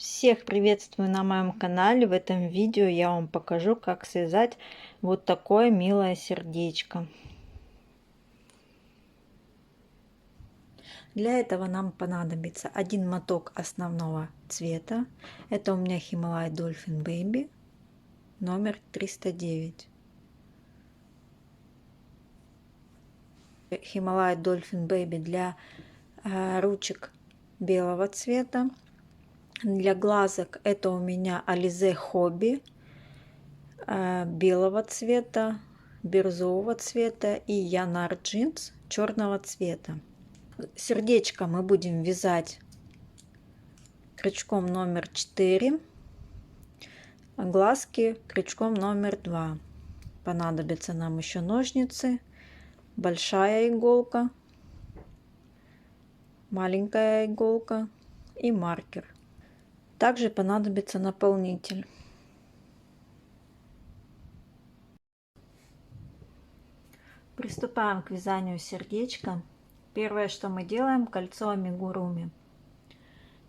Всех приветствую на моем канале. В этом видео я вам покажу, как связать вот такое милое сердечко. Для этого нам понадобится один моток основного цвета. Это у меня Himalaya Dolphin Baby номер 309. Himalaya Dolphin Baby для ручек белого цвета. Для глазок это у меня Alize Hobby белого цвета, бирюзового цвета и Янар Джинс черного цвета. Сердечко мы будем вязать крючком номер 4, а глазки крючком номер 2. Понадобятся нам еще ножницы, большая иголка, маленькая иголка и маркер. Также понадобится наполнитель. Приступаем к вязанию сердечка. Первое, что мы делаем, кольцо амигуруми.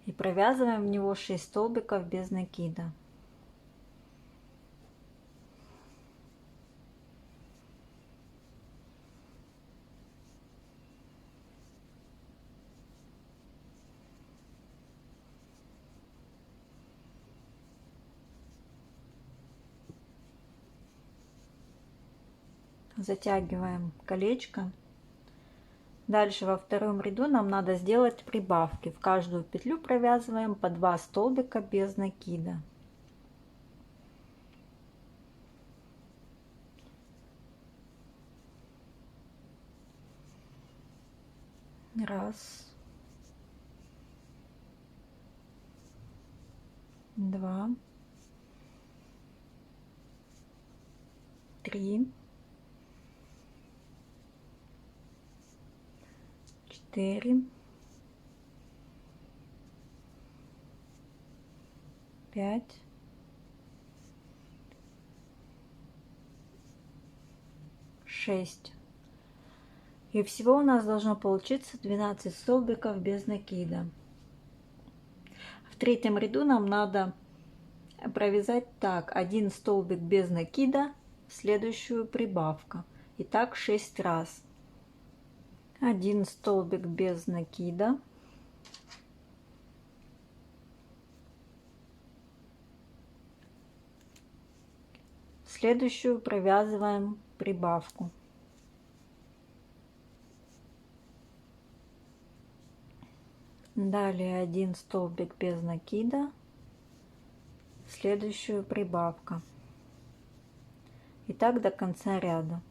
И провязываем в него 6 столбиков без накида. Затягиваем колечко. Дальше во втором ряду нам надо сделать прибавки. В каждую петлю провязываем по 2 столбика без накида. Раз, два, три, 4, 5, 6. И всего у нас должно получиться 12 столбиков без накида. В третьем ряду нам надо провязать так: 1 столбик без накида, следующую прибавка. И так 6 раз. 1 столбик без накида, следующую провязываем прибавку. Далее 1 столбик без накида, следующую прибавка. И так до конца ряда.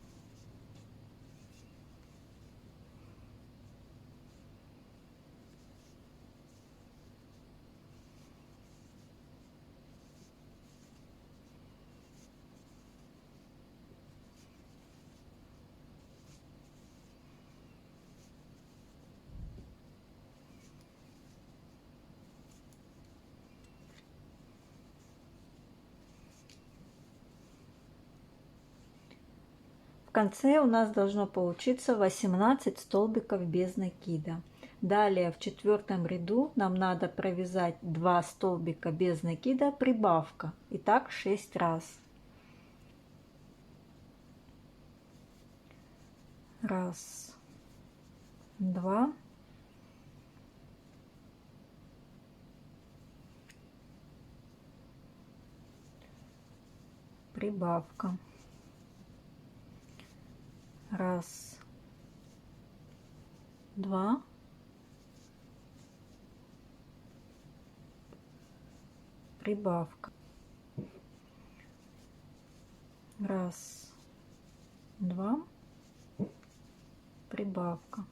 В конце у нас должно получиться 18 столбиков без накида. Далее в четвертом ряду нам надо провязать 2 столбика без накида, прибавка. И так 6 раз. Раз, два, прибавка. Раз, два, прибавка. Раз, два, прибавка.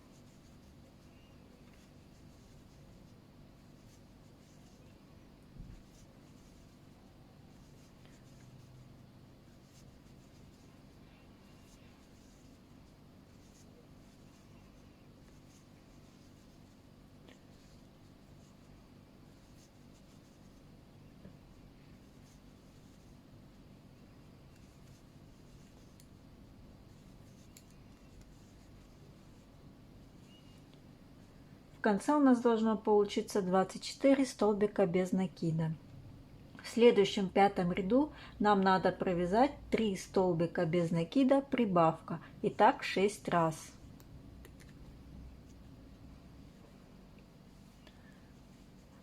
конце у нас должно получиться 24 столбика без накида. В следующем пятом ряду нам надо провязать 3 столбика без накида, прибавка. И так 6 раз.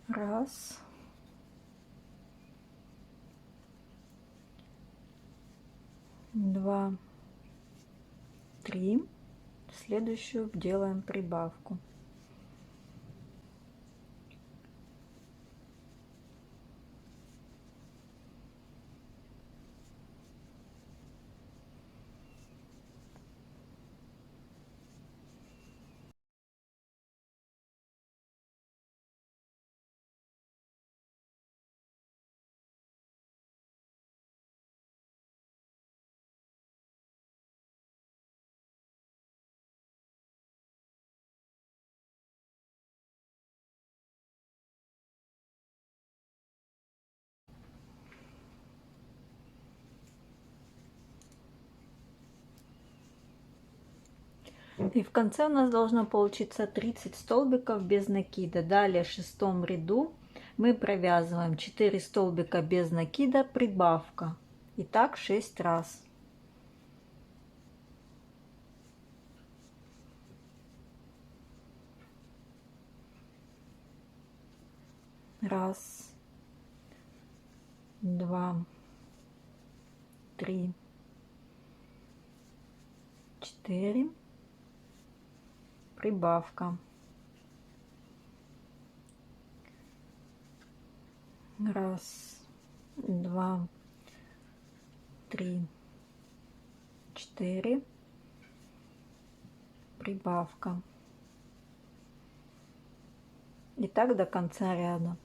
Раз. Два. Три. Следующую делаем прибавку. И в конце у нас должно получиться 30 столбиков без накида. Далее в шестом ряду мы провязываем 4 столбика без накида, прибавка. И так 6 раз. Раз, два, три, 4. Прибавка. Раз, два, три, 4. Прибавка. И так до конца ряда.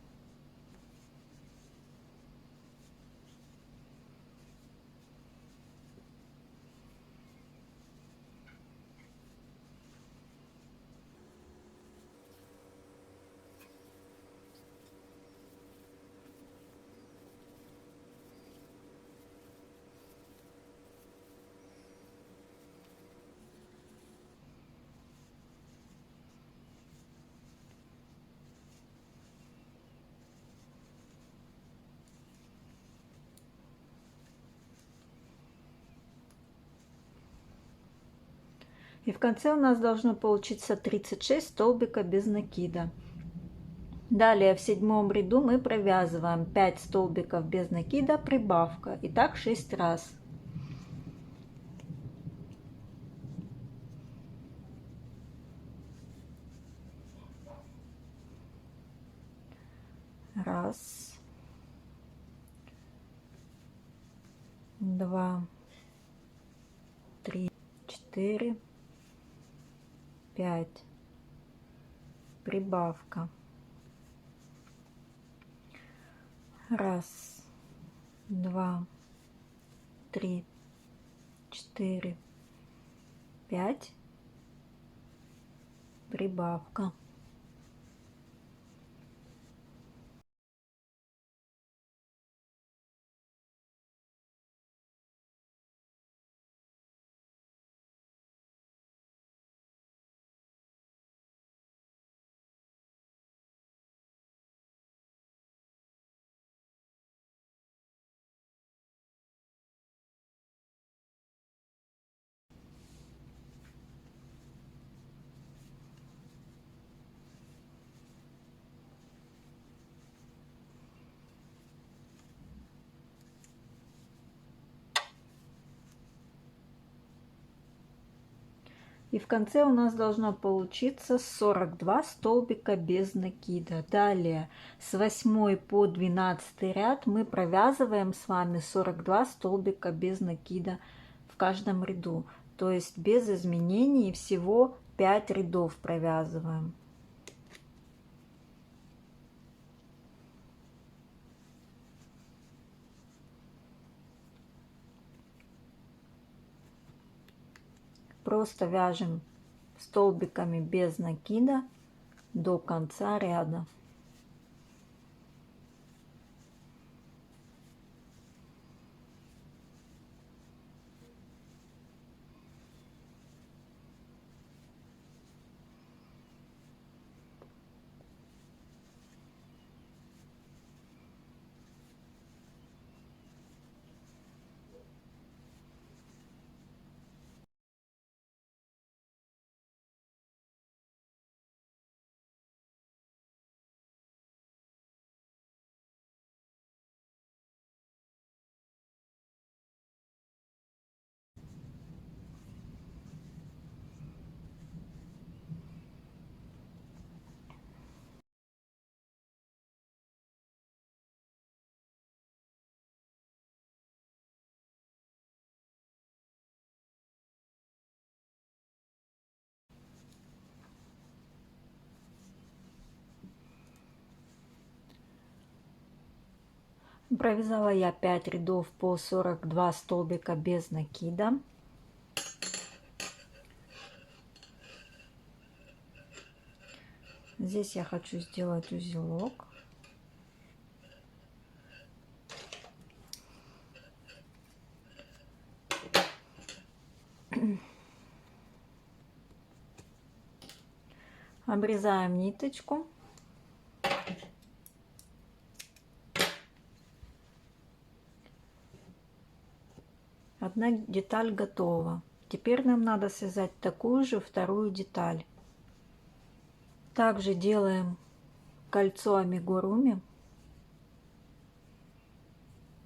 И в конце у нас должно получиться 36 столбика без накида. Далее в седьмом ряду мы провязываем 5 столбиков без накида, прибавка. И так 6 раз. Раз, два, три, 4, 5. Прибавка. Раз, два, три, 4, 5. Прибавка. И в конце у нас должно получиться 42 столбика без накида. Далее с 8 по 12 ряд мы провязываем с вами 42 столбика без накида в каждом ряду. То есть без изменений всего 5 рядов провязываем. Просто вяжем столбиками без накида до конца ряда. Провязала я 5 рядов по 42 столбика без накида. Здесь я хочу сделать узелок. Обрезаем ниточку. Одна деталь готова. Теперь нам надо связать такую же вторую деталь. Также делаем кольцо амигуруми.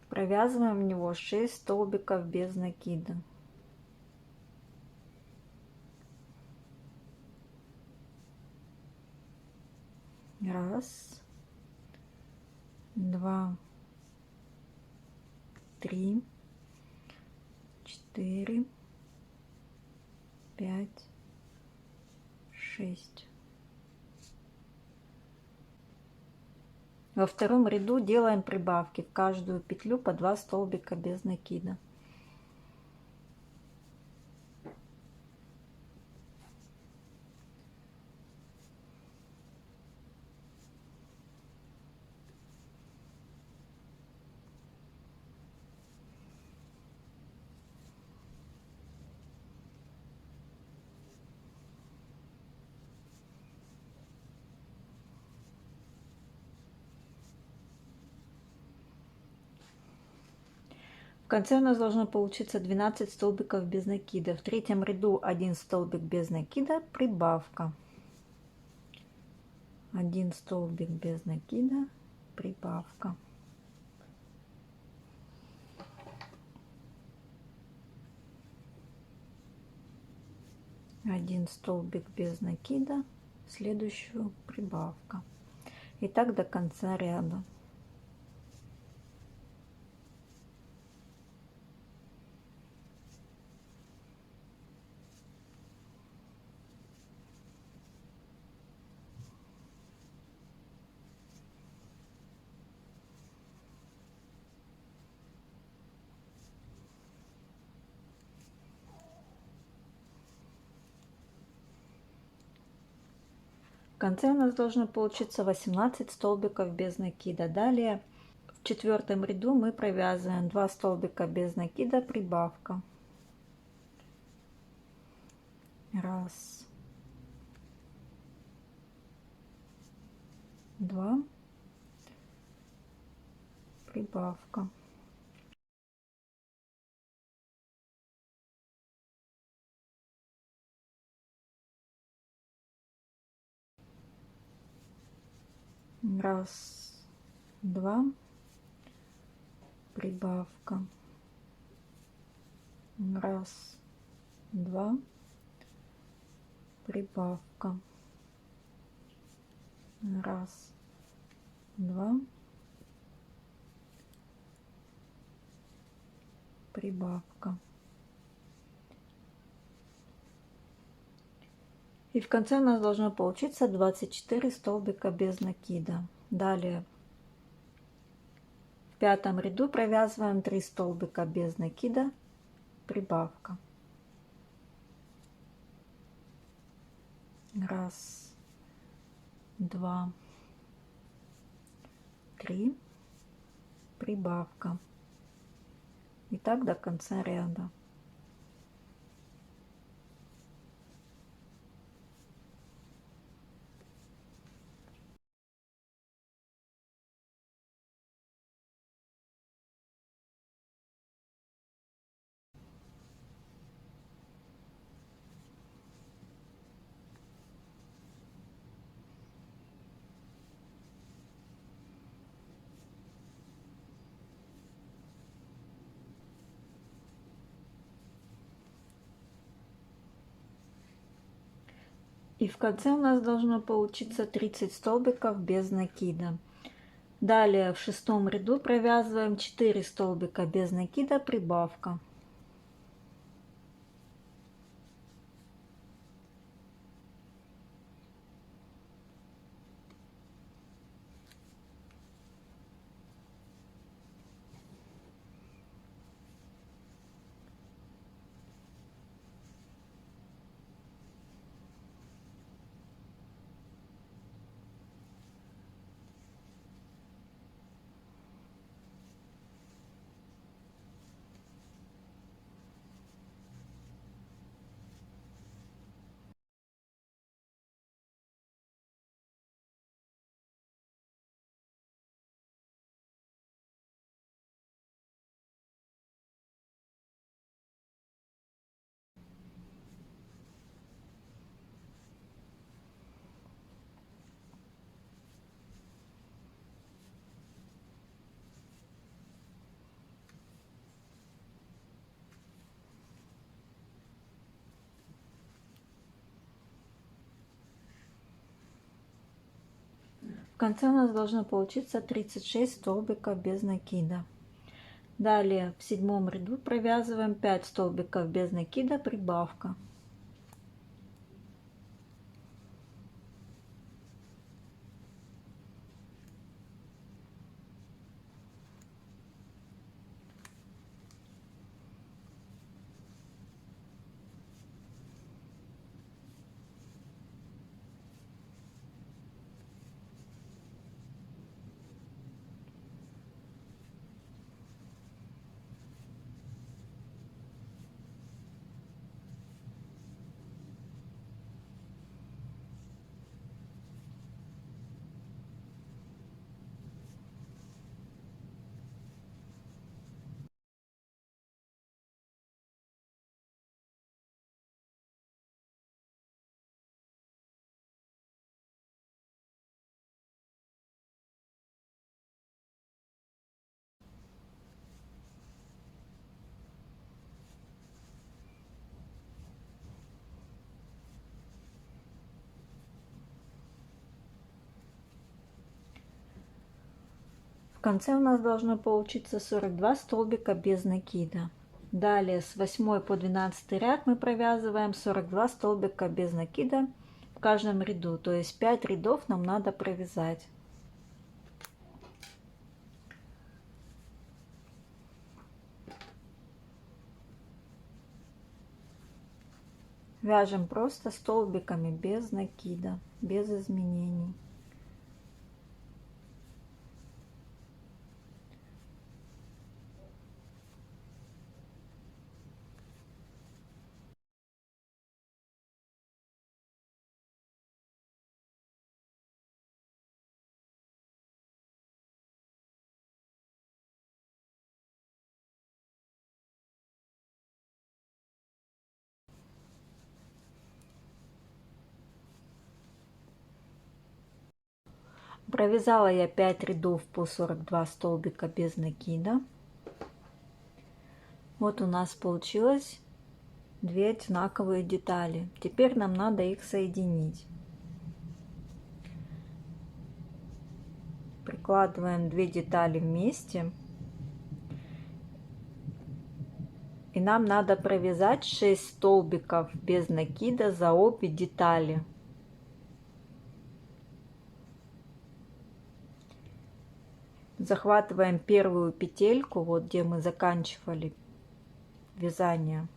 Провязываем в него 6 столбиков без накида. Раз, два, три, 4, 5, 6. Во втором ряду делаем прибавки в каждую петлю по 2 столбика без накида. В конце у нас должно получиться 12 столбиков без накида. В третьем ряду 1 столбик без накида, прибавка. 1 столбик без накида, прибавка. Один столбик без накида, следующую прибавка. И так до конца ряда. В конце у нас должно получиться 18 столбиков без накида. Далее в четвертом ряду мы провязываем 2 столбика без накида, прибавка. Раз, два, прибавка. Раз, два, прибавка. Раз, два, прибавка. Раз, два, прибавка. И в конце у нас должно получиться 24 столбика без накида. Далее в пятом ряду провязываем 3 столбика без накида, прибавка. Раз, два, три, прибавка. И так до конца ряда. И в конце у нас должно получиться 30 столбиков без накида. Далее в шестом ряду провязываем 4 столбика без накида, прибавка. конце у нас должно получиться 36 столбиков без накида. Далее в 7 ряду провязываем 5 столбиков без накида, прибавка. В конце у нас должно получиться 42 столбика без накида. Далее с 8 по 12 ряд мы провязываем 42 столбика без накида в каждом ряду, то есть 5 рядов нам надо провязать. Вяжем просто столбиками без накида, без изменений. Провязала я 5 рядов по 42 столбика без накида. Вот у нас получилось 2 одинаковые детали. Теперь нам надо их соединить. Прикладываем 2 детали вместе. И нам надо провязать 6 столбиков без накида за обе детали. Захватываем первую петельку, вот где мы заканчивали вязание.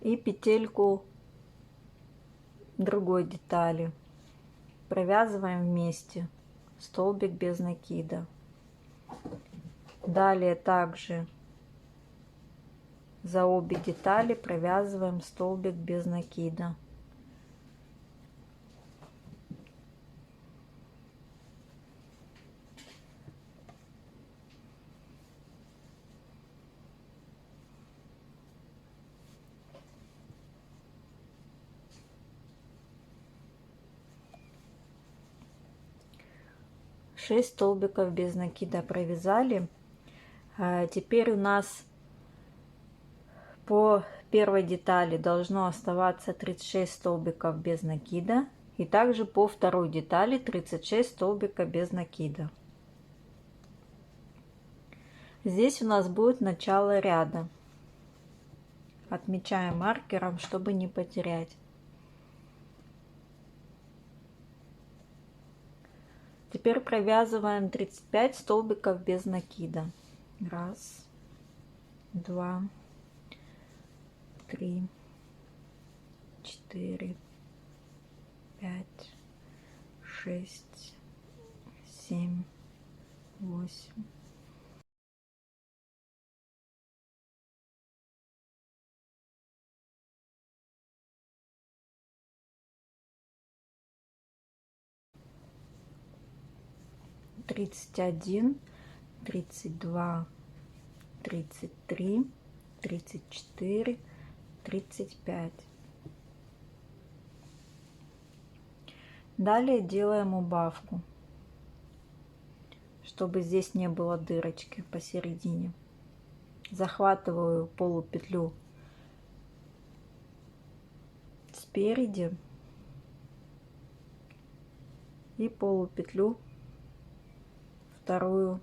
И петельку другой детали. Провязываем вместе столбик без накида. Далее также за обе детали провязываем столбик без накида. Шесть столбиков без накида провязали. Теперь у нас по первой детали должно оставаться 36 столбиков без накида. И также по второй детали 36 столбиков без накида. Здесь у нас будет начало ряда. Отмечаем маркером, чтобы не потерять. Теперь провязываем 35 столбиков без накида. Раз, два, три, 4, 5, 6, 7, 8. Тридцать один, 32, 33, 34, 35. Далее делаем убавку, чтобы здесь не было дырочки посередине. Захватываю полупетлю спереди и полупетлю вторую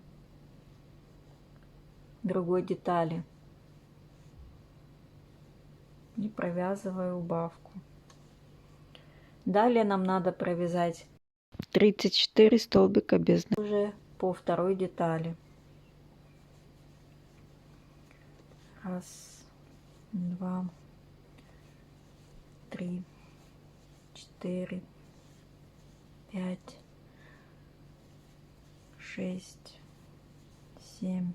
другой детали и провязываю убавку. Далее нам надо провязать 34 столбика без уже по второй детали. Раз, два, три, 4, 5, 6, 7.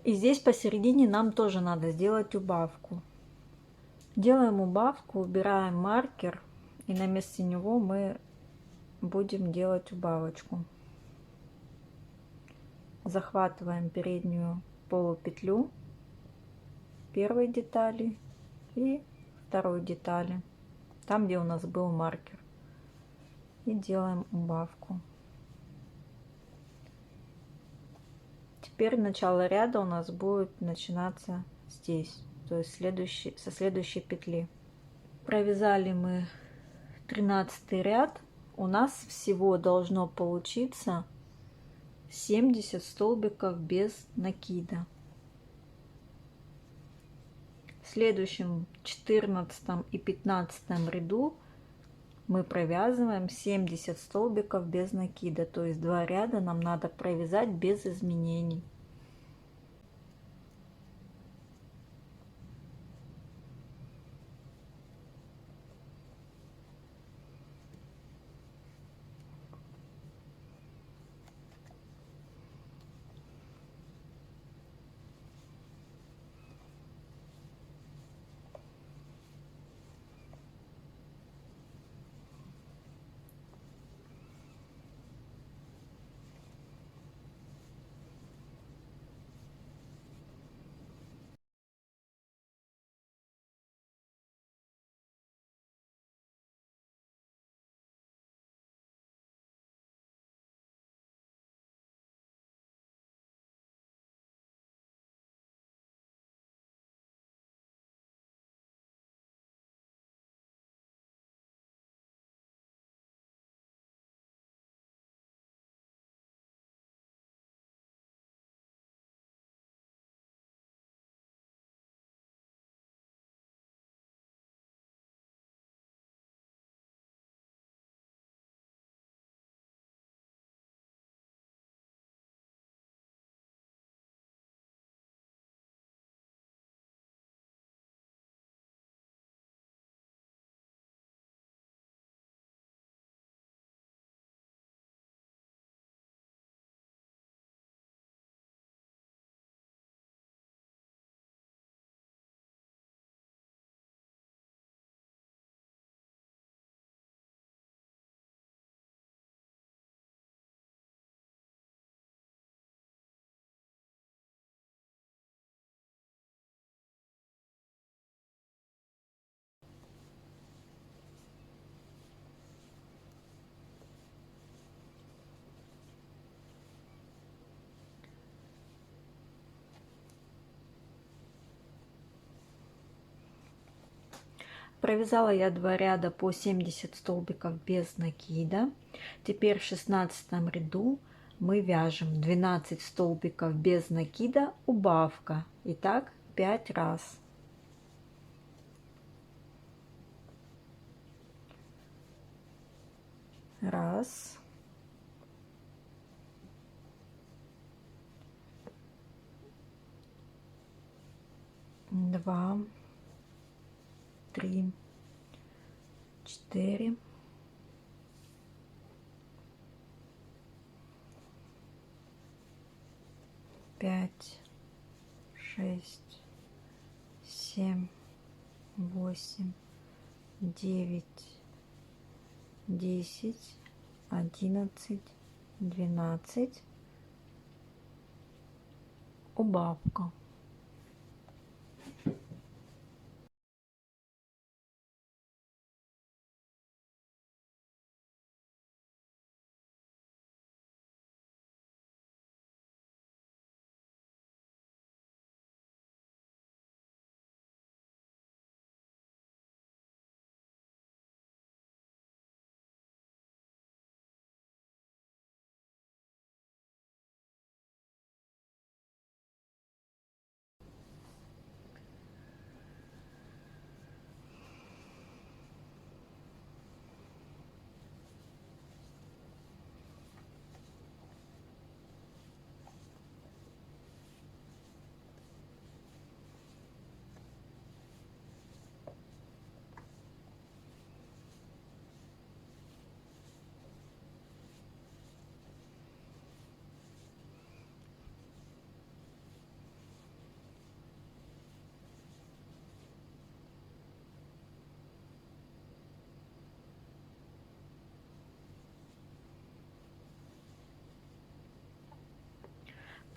И здесь посередине нам тоже надо сделать убавку. Делаем убавку, убираем маркер, и на месте него мы будем делать убавочку. Захватываем переднюю полупетлю первой детали и второй детали, там, где у нас был маркер, и делаем убавку. Теперь начало ряда у нас будет начинаться здесь, то есть со следующей петли. Провязали мы 13 ряд. У нас всего должно получиться 70 столбиков без накида. В следующем 14 и 15 ряду мы провязываем 70 столбиков без накида, то есть 2 ряда нам надо провязать без изменений. Провязала я 2 ряда по 70 столбиков без накида. Теперь в 16 ряду мы вяжем 12 столбиков без накида, убавка. Итак, 5 раз. Раз. Два. 3, 4, 5, 6, 7, 8, 9, 10, 11, 12. Убавка.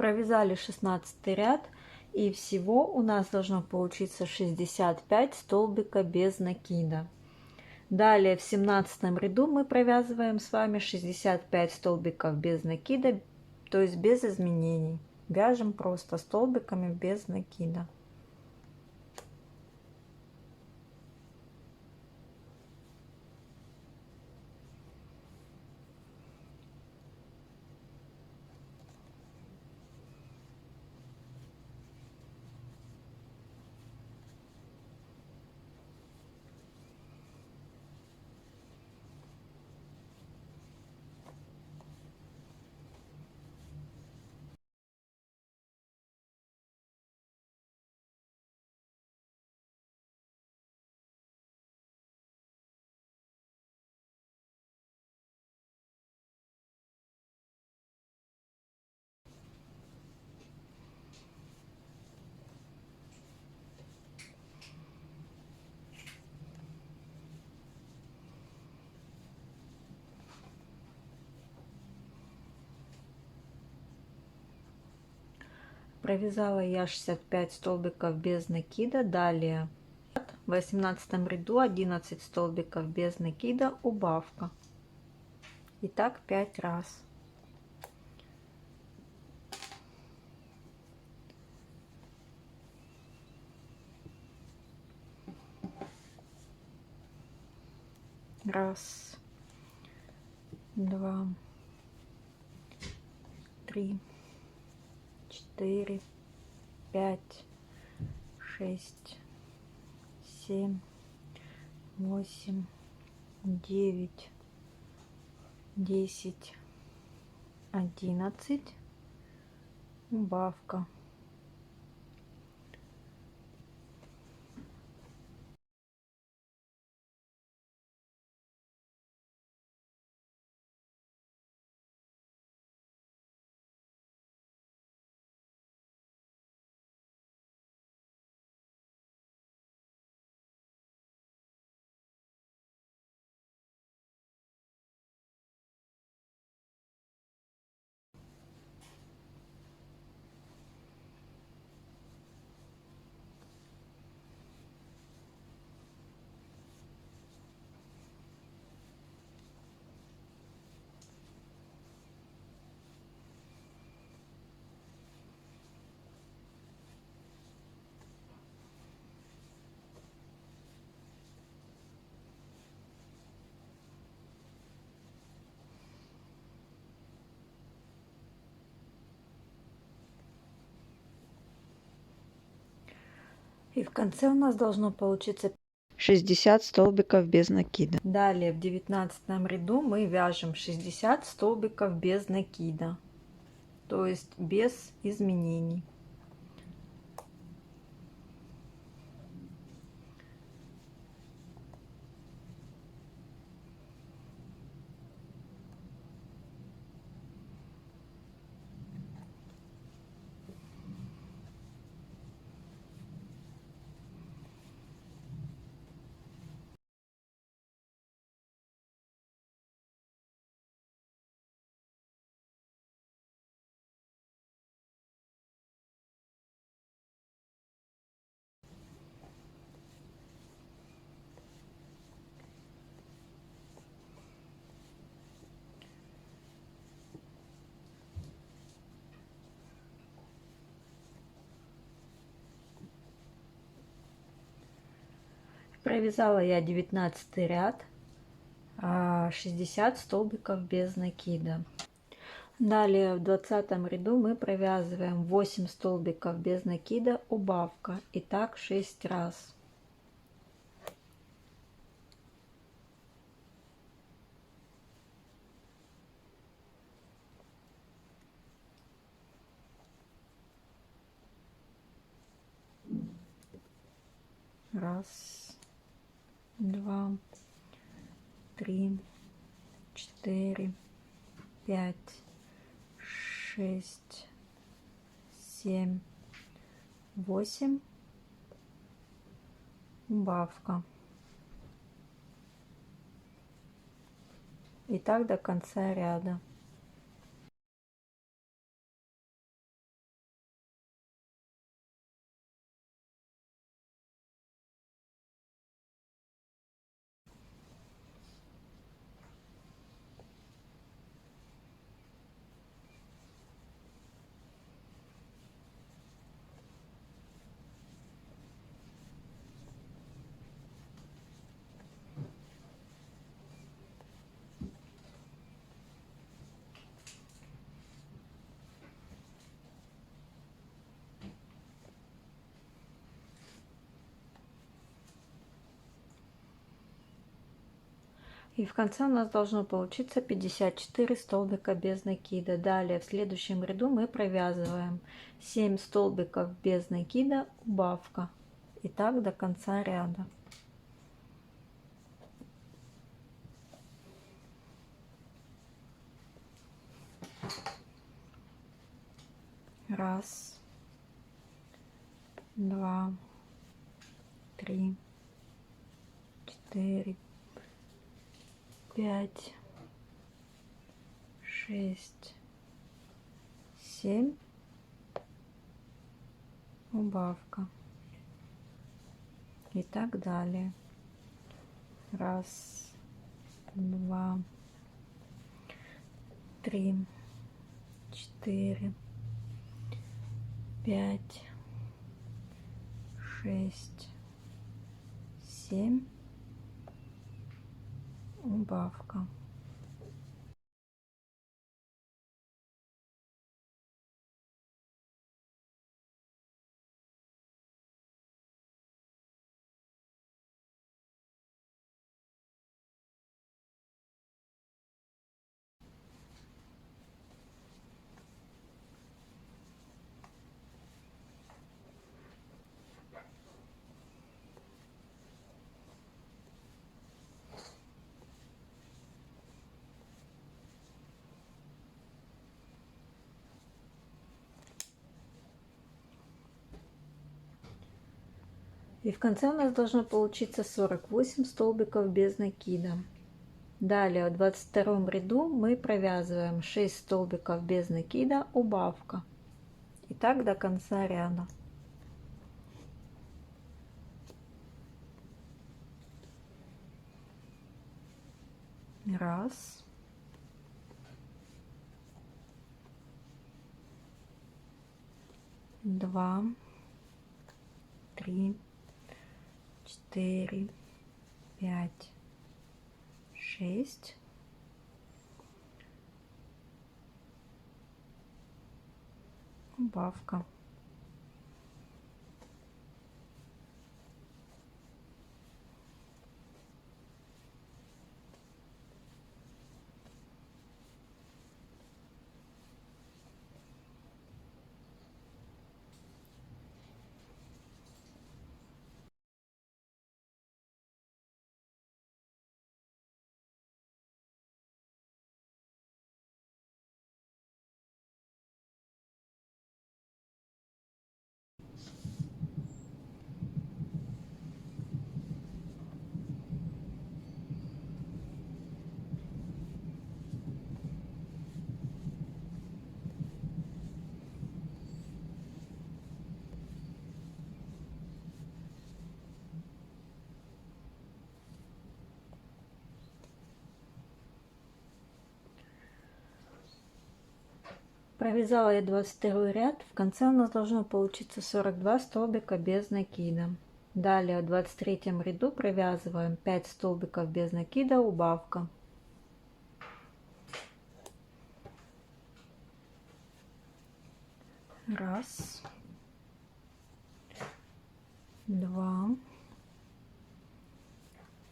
Провязали 16 ряд, и всего у нас должно получиться 65 столбика без накида. Далее в 17 ряду мы провязываем с вами 65 столбиков без накида, то есть без изменений. Вяжем просто столбиками без накида. Провязала я 65 столбиков без накида. Далее в 18 ряду 11 столбиков без накида, убавка. И так 5 раз. Раз, два, три, 4, 5, 6, 7, 8, 9, 10, 11, убавка. И в конце у нас должно получиться 60 столбиков без накида. Далее в 19 ряду мы вяжем 60 столбиков без накида, то есть без изменений. Провязала я 19 ряд, 60 столбиков без накида. Далее в 20 ряду мы провязываем 8 столбиков без накида, убавка, и так 6 раз. Раз, два, три, 4, 5, 6, 7, 8, убавка. И так до конца ряда. И в конце у нас должно получиться 54 столбика без накида. Далее в следующем ряду мы провязываем 7 столбиков без накида, убавка. И так до конца ряда. Раз, два, три, четыре, пять, шесть, семь, убавка. И так далее. Раз, два, три, четыре, пять, шесть, семь, убавка. И в конце у нас должно получиться 48 столбиков без накида. Далее в 22 ряду мы провязываем 6 столбиков без накида, убавка. И так до конца ряда. Раз. Два. Три. 4, 5, 6, убавка. Провязала я 22 ряд, в конце у нас должно получиться 42 столбика без накида. Далее в 23 ряду провязываем 5 столбиков без накида, убавка. Раз, два,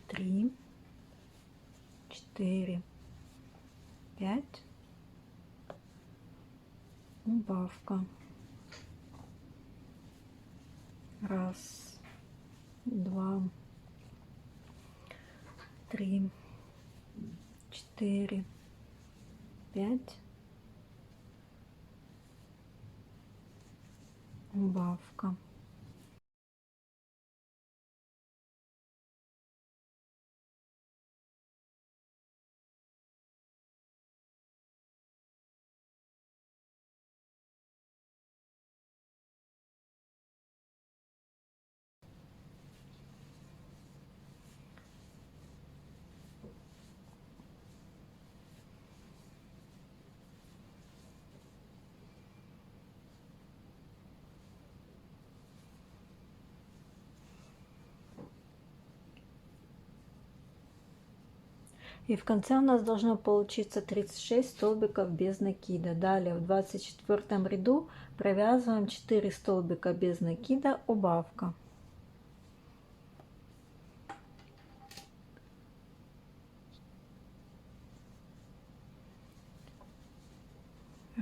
три, 4, 5, убавка. Раз, два, три, 4, 5, убавка. И в конце у нас должно получиться 36 столбиков без накида. Далее в 24 ряду провязываем 4 столбика без накида, убавка.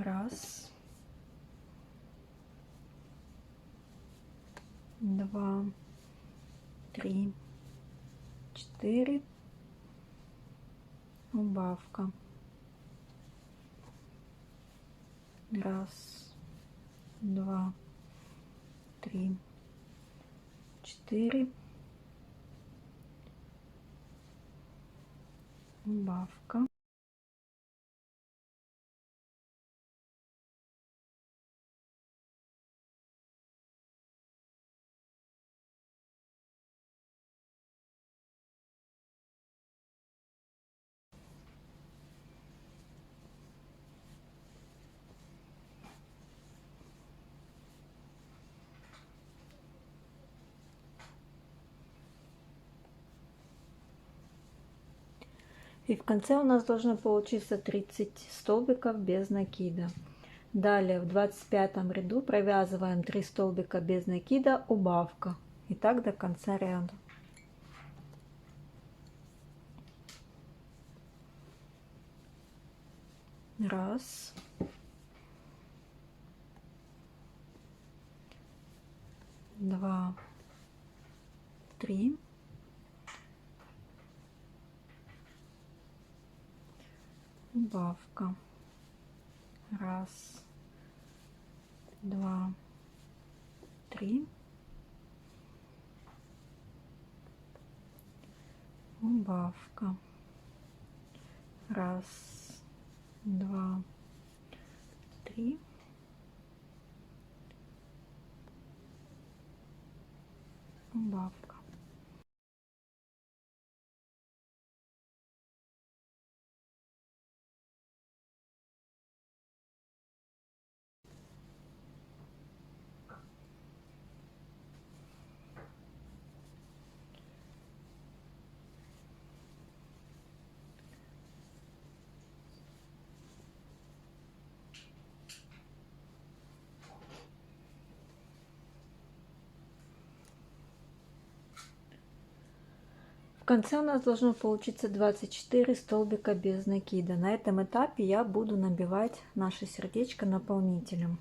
Раз, два, три, четыре. Убавка. Раз, два, три, четыре. Убавка. И в конце у нас должно получиться 30 столбиков без накида. Далее в 25 ряду провязываем 3 столбика без накида, убавка. И так до конца ряда. Раз. Два. Три. Убавка. Раз. Два. Три. Убавка. Раз. Два. Три. Убавка. В конце у нас должно получиться 24 столбика без накида. На этом этапе я буду набивать наше сердечко наполнителем.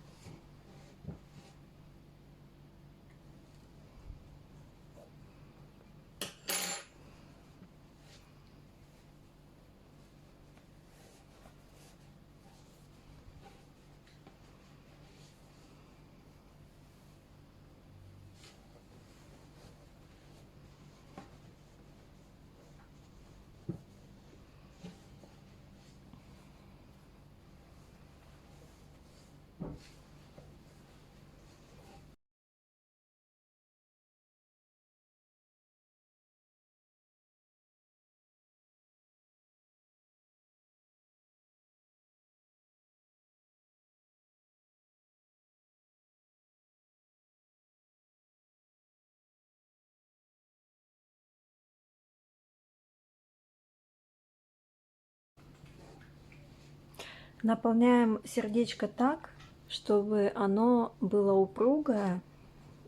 Наполняем сердечко так, чтобы оно было упругое,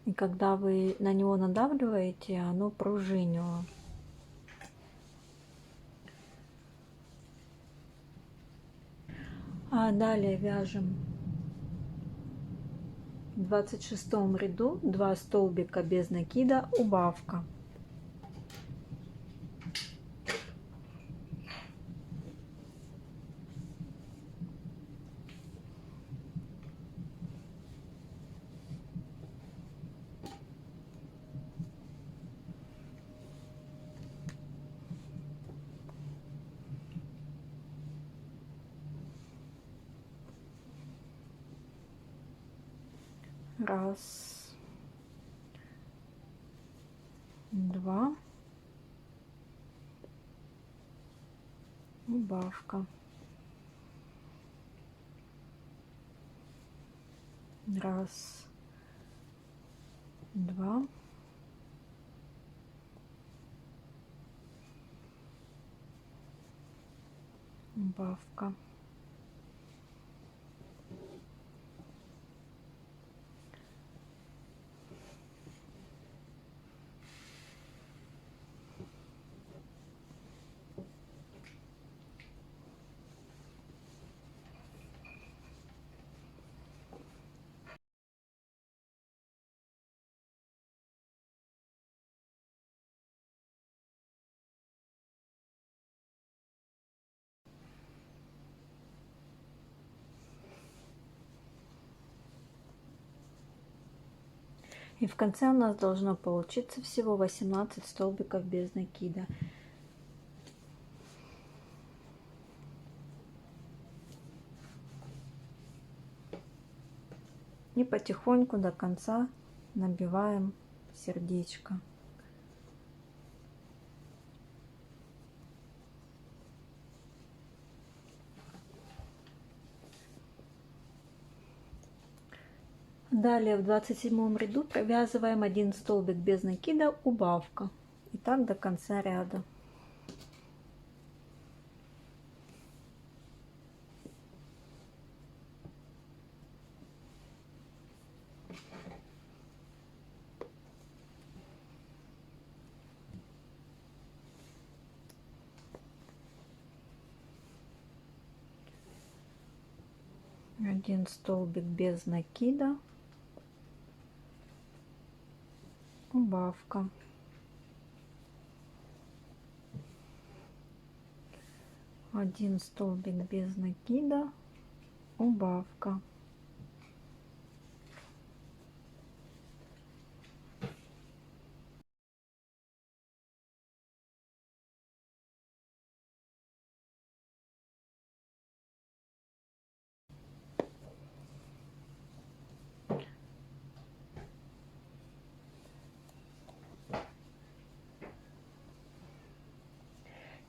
и когда вы на него надавливаете, оно пружинило. А далее вяжем в 26 ряду 2 столбика без накида, убавка. Раз, два, убавка. Раз, два, убавка. И в конце у нас должно получиться всего 18 столбиков без накида. И потихоньку до конца набиваем сердечко. Далее в 27 ряду провязываем 1 столбик без накида, убавка. И так до конца ряда. Один столбик без накида, убавка. Один столбик без накида, убавка.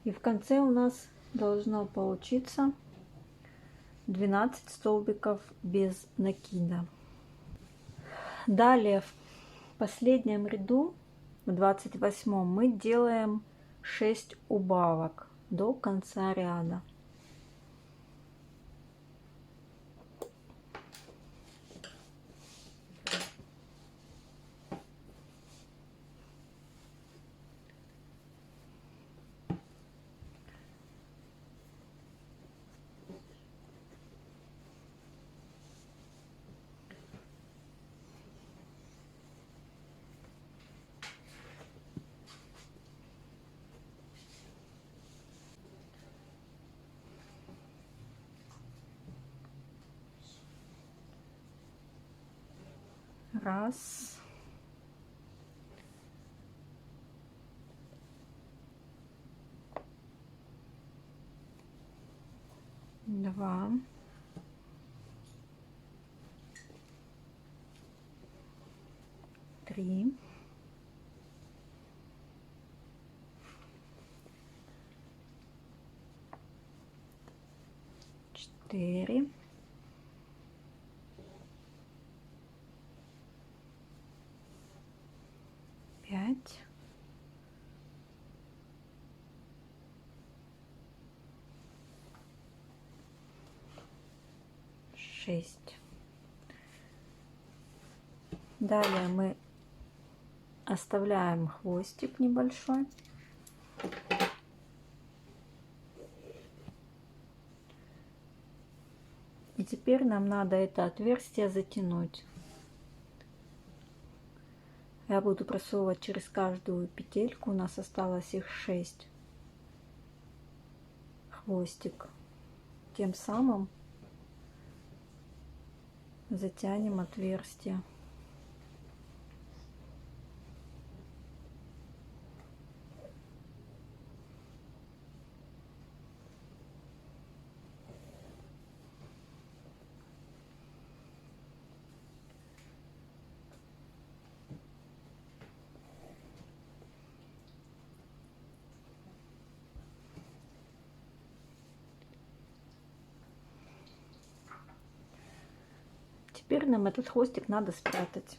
И в конце у нас должно получиться 12 столбиков без накида. Далее в последнем ряду, в 28-м, мы делаем 6 убавок до конца ряда. Раз. Два. Три. Четыре. 5. 6. Далее мы оставляем хвостик небольшой. И теперь нам надо это отверстие затянуть. Я буду просовывать через каждую петельку, у нас осталось их 6, хвостик. Тем самым затянем отверстие. Теперь нам этот хвостик надо спрятать.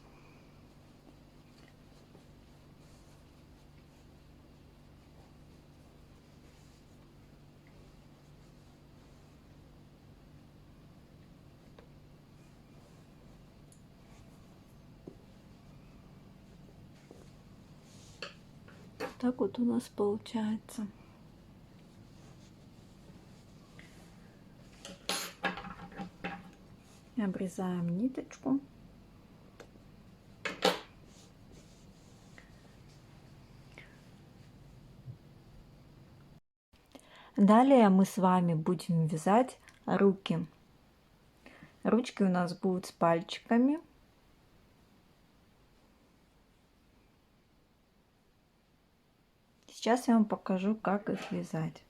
Так вот у нас получается. Обрезаем ниточку. Далее мы с вами будем вязать руки. Ручки у нас будут с пальчиками. Сейчас я вам покажу, как их вязать.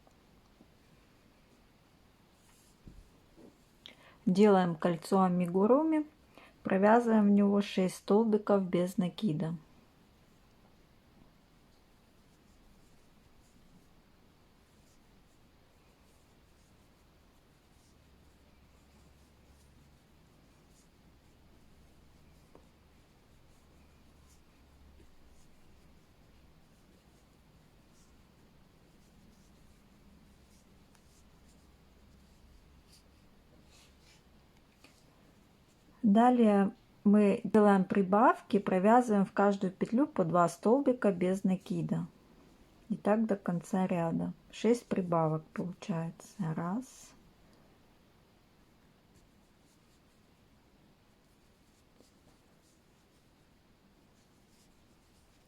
Делаем кольцо амигуруми, провязываем в него 6 столбиков без накида. Далее мы делаем прибавки, провязываем в каждую петлю по 2 столбика без накида. И так до конца ряда. 6 прибавок получается. Раз.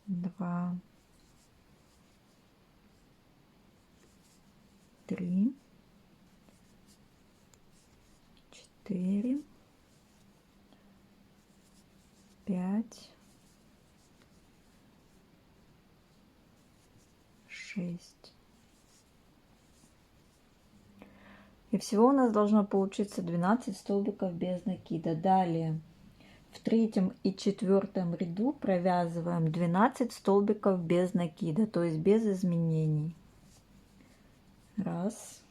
Два. Три. Четыре. 5, 6. И всего у нас должно получиться 12 столбиков без накида. Далее в третьем и четвертом ряду провязываем 12 столбиков без накида, то есть без изменений. Раз.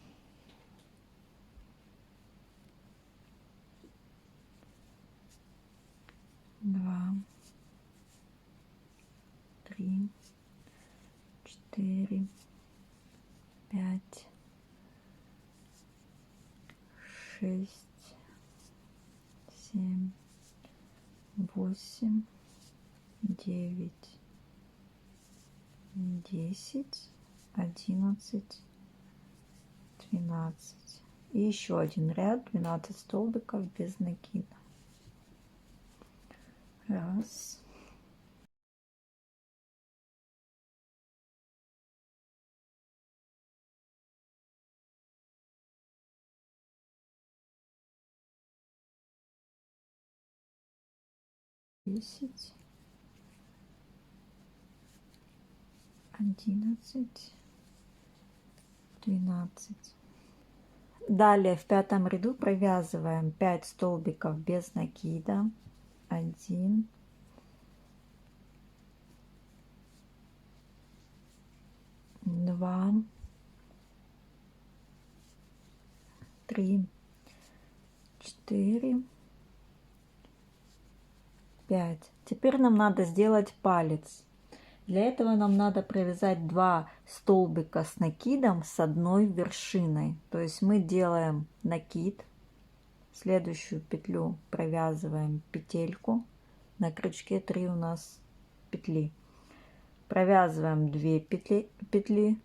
Два. Три. 4, 5, 6, 7, 8, 9, 10, 11, 12. И еще один ряд, 12 столбиков без накида. Раз. Десять. 11, 12. Далее в пятом ряду провязываем 5 столбиков без накида. 1, 2, 3, 4, 5. Теперь нам надо сделать палец. Для этого нам надо провязать 2 столбика с накидом с одной вершиной. То есть мы делаем накид, следующую петлю провязываем петельку, на крючке 3 у нас петли. Провязываем 2 петли,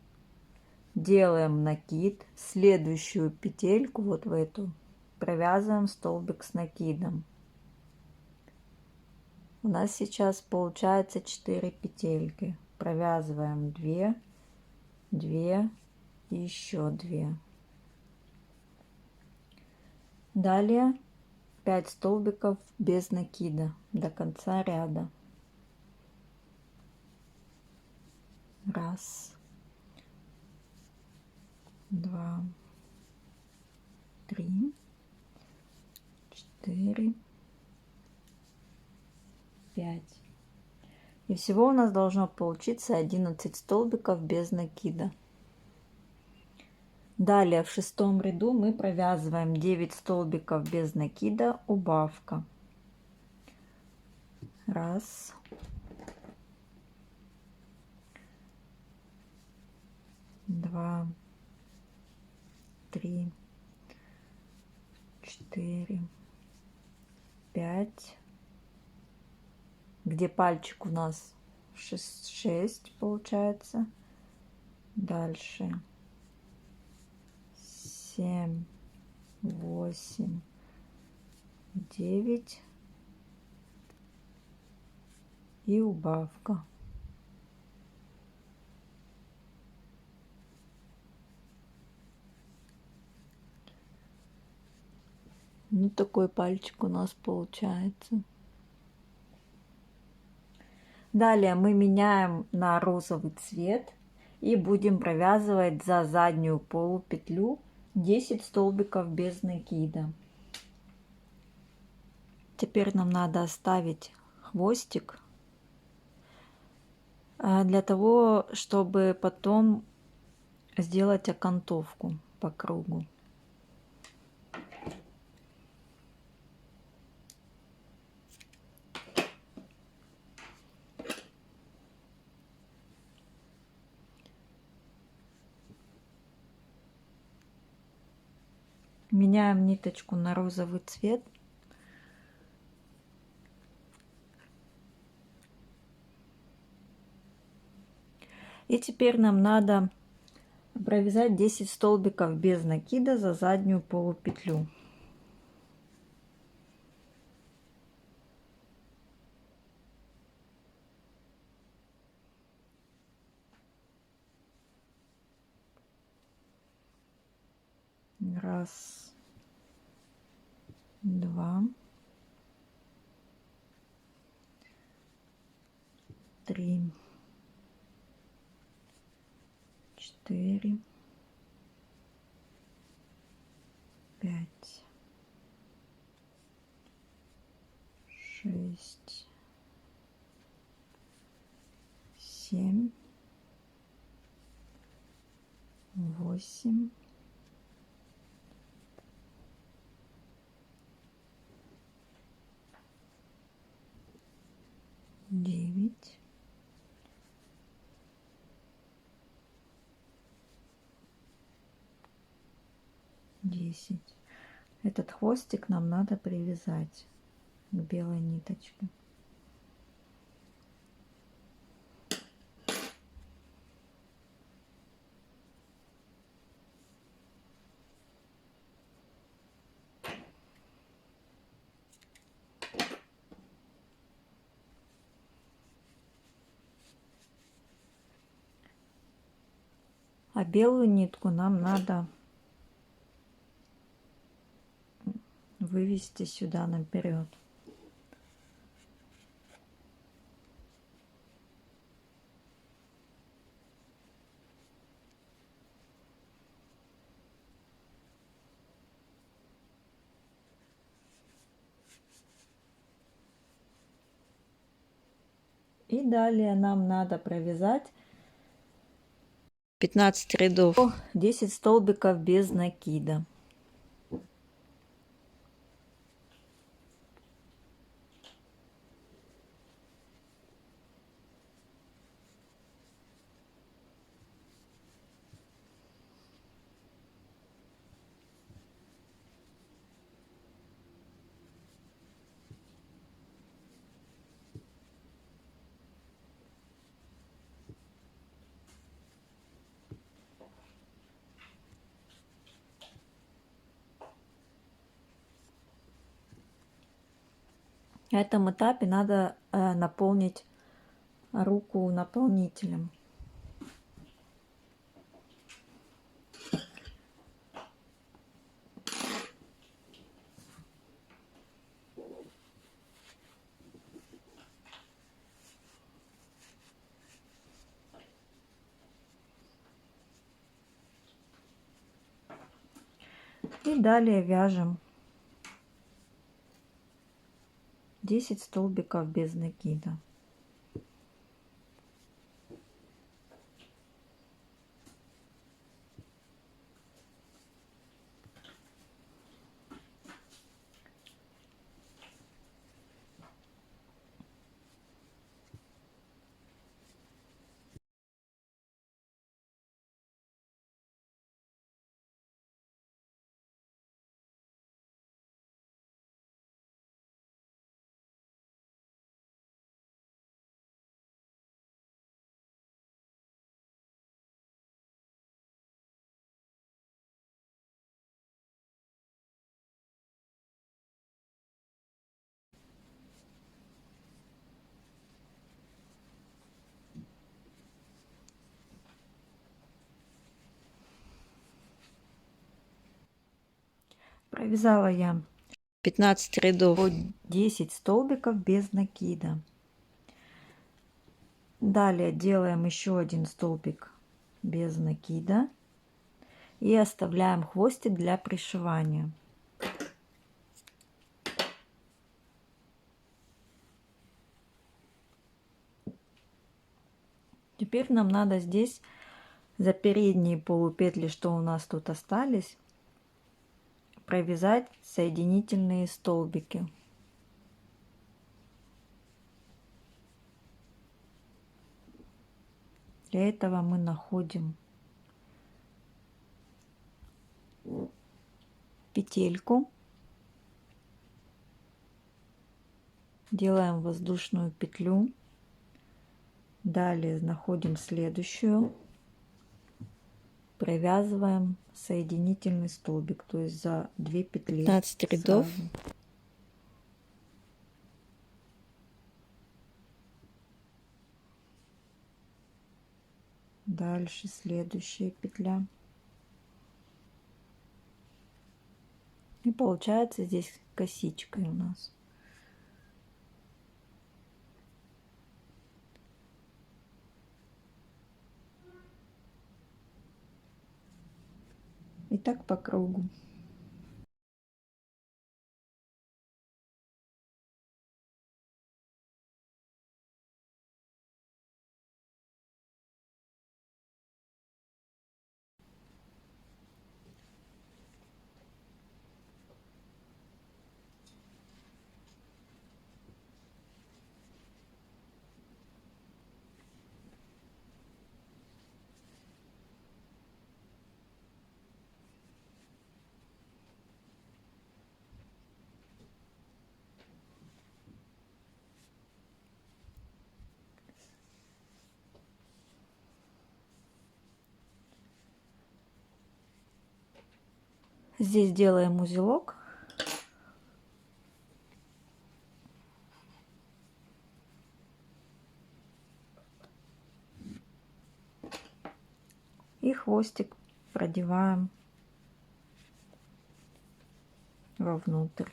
делаем накид, следующую петельку, вот в эту, провязываем столбик с накидом. У нас сейчас получается 4 петельки. Провязываем 2, 2 и еще 2. Далее 5 столбиков без накида до конца ряда. Раз, два, 3, 4, 5. И всего у нас должно получиться 11 столбиков без накида. Далее в шестом ряду мы провязываем 9 столбиков без накида, убавка. Раз, два, 3, 4, 5. Где пальчик у нас 6 получается. Дальше 7, 8, 9 и убавка. Ну, такой пальчик у нас получается. Далее мы меняем на розовый цвет И будем провязывать за заднюю полупетлю 10 столбиков без накида. Теперь нам надо оставить хвостик для того, чтобы потом сделать окантовку по кругу. Меняем ниточку на розовый цвет. И теперь нам надо провязать 10 столбиков без накида за заднюю полупетлю. Раз, два, три, четыре, пять, шесть, семь, восемь, 9, 10. Этот хвостик нам надо привязать к белой ниточке. А белую нитку нам надо вывести сюда наперед. И далее нам надо провязать 15 рядов, 10 столбиков без накида. На этом этапе надо наполнить руку наполнителем. И далее вяжем 10 столбиков без накида. Провязала я 15 рядов, 10 столбиков без накида. Далее делаем еще один столбик без накида и оставляем хвостик для пришивания. Теперь нам надо здесь за передние полупетли, что у нас тут остались, провязать соединительные столбики. Для этого мы находим петельку, делаем воздушную петлю, далее находим следующую, провязываем соединительный столбик, то есть за 2 петли 15 рядов. сразу. Дальше следующая петля. И получается здесь косичкой у нас. И так по кругу. Здесь делаем узелок. И хвостик продеваем вовнутрь.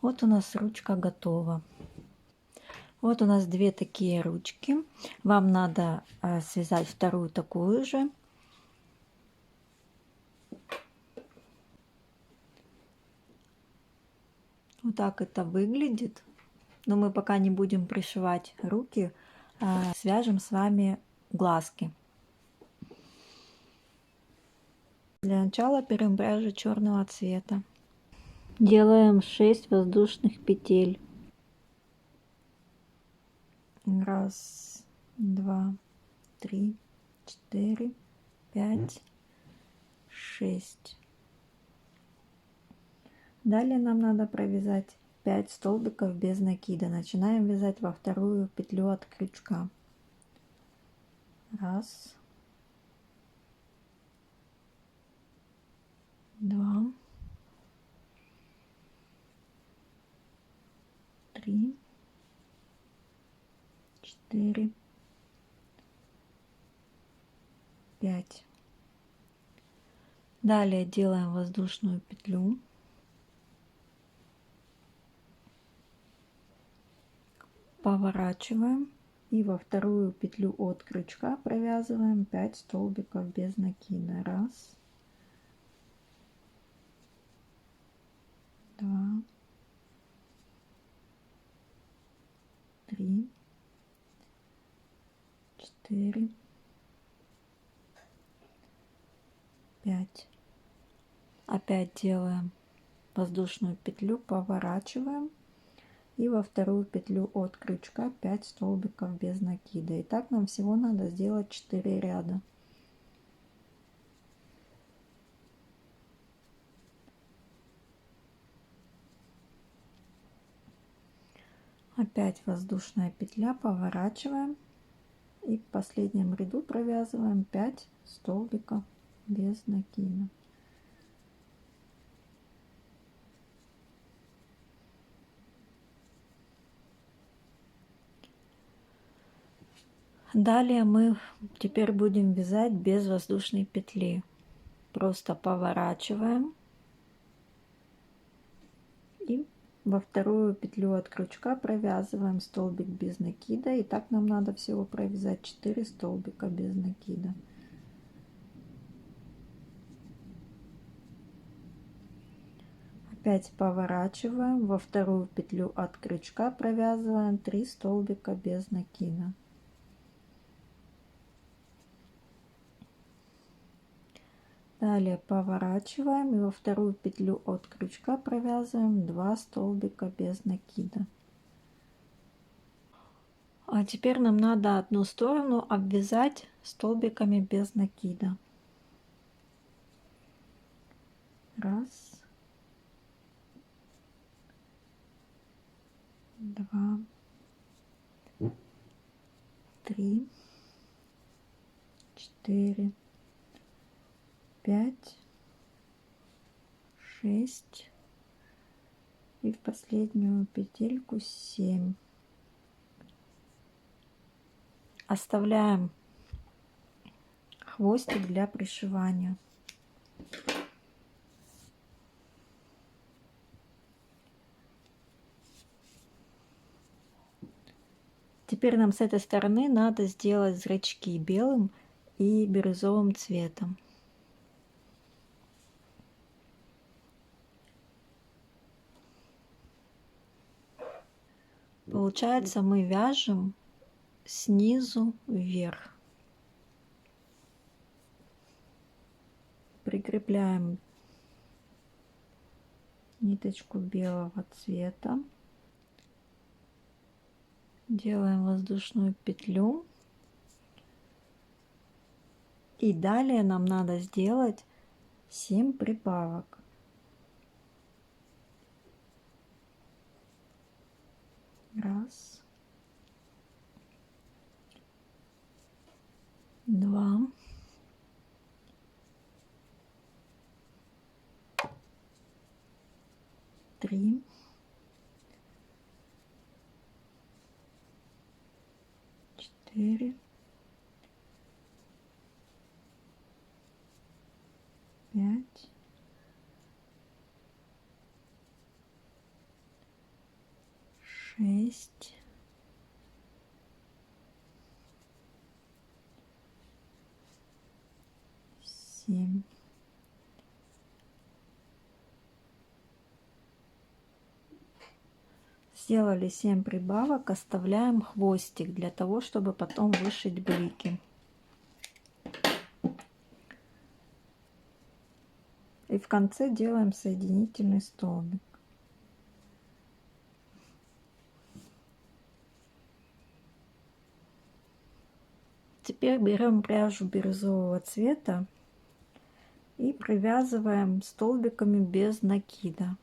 Вот у нас ручка готова. Вот у нас 2 такие ручки. Вам надо связать вторую такую же. Вот так это выглядит. Но мы пока не будем пришивать руки, свяжем с вами глазки. Для начала берем пряжу черного цвета. Делаем 6 воздушных петель. 1, 2, 3, 4, 5, 6. Далее нам надо провязать 5 столбиков без накида. Начинаем вязать во вторую петлю от крючка. 1, 2, 3, 4, 5. Далее делаем воздушную петлю. Поворачиваем и во вторую петлю от крючка провязываем 5 столбиков без накида. 1, 2, 3, 4, 5. Опять делаем воздушную петлю, поворачиваем и во вторую петлю от крючка 5 столбиков без накида. И так нам всего надо сделать 4 ряда. Опять воздушная петля, поворачиваем и в последнем ряду провязываем 5 столбиков без накида. Далее мы теперь будем вязать без воздушной петли. Просто поворачиваем и во вторую петлю от крючка провязываем столбик без накида. И так нам надо всего провязать 4 столбика без накида. Опять поворачиваем, во вторую петлю от крючка провязываем 3 столбика без накида. Далее поворачиваем и во вторую петлю от крючка провязываем 2 столбика без накида. А теперь нам надо одну сторону обвязать столбиками без накида. Раз, два, три, 4, 5, 6 и в последнюю петельку 7. Оставляем хвостик для пришивания. Теперь нам с этой стороны надо сделать зрачки белым и бирюзовым цветом. Получается, мы вяжем снизу вверх. Прикрепляем ниточку белого цвета. Делаем воздушную петлю. И далее нам надо сделать 7 прибавок. Раз, два, три, 4, 5, 6, 7. Сделали 7 прибавок, оставляем хвостик для того, чтобы потом вышить блики. И в конце делаем соединительный столбик. Теперь берем пряжу бирюзового цвета и привязываем столбиками без накида.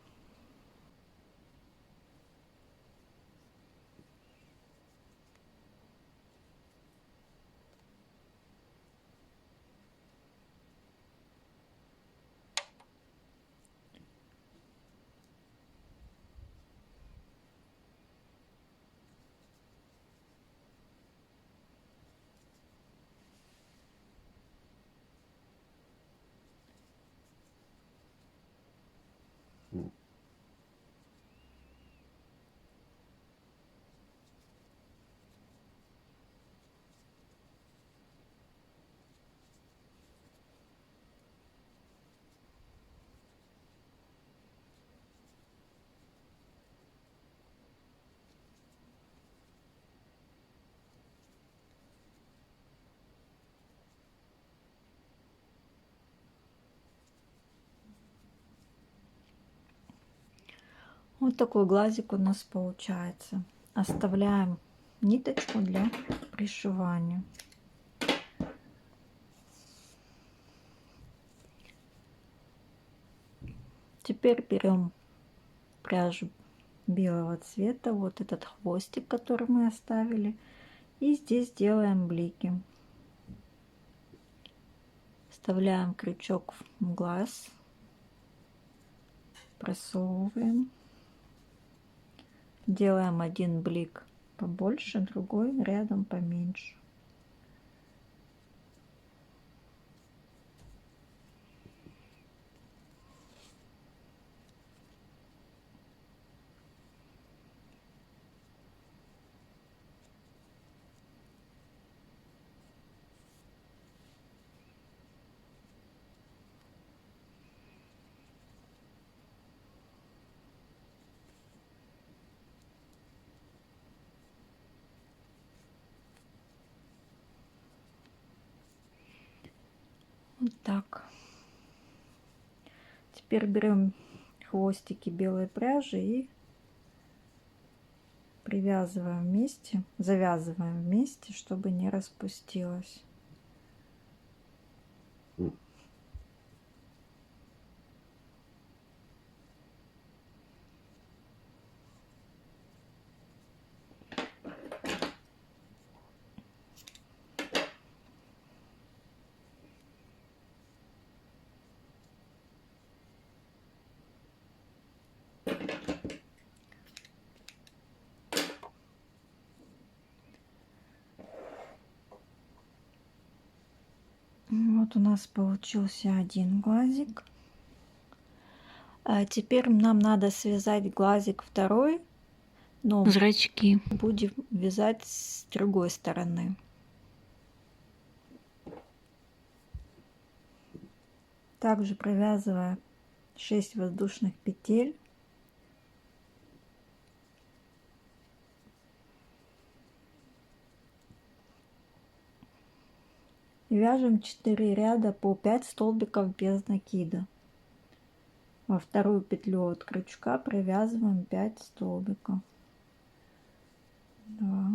Вот такой глазик у нас получается. Оставляем ниточку для пришивания. Теперь берем пряжу белого цвета, вот этот хвостик, который мы оставили, и здесь делаем блики. Вставляем крючок в глаз, просовываем, делаем один блик побольше, другой рядом поменьше. Вот так. Теперь берем хвостики белой пряжи и привязываем вместе, завязываем вместе, чтобы не распустилось. Вот у нас получился один глазик. А теперь нам надо связать глазик второй, но зрачки будем вязать с другой стороны. Также провязывая 6 воздушных петель. И вяжем 4 ряда по 5 столбиков без накида. Во вторую петлю от крючка провязываем 5 столбиков. 2,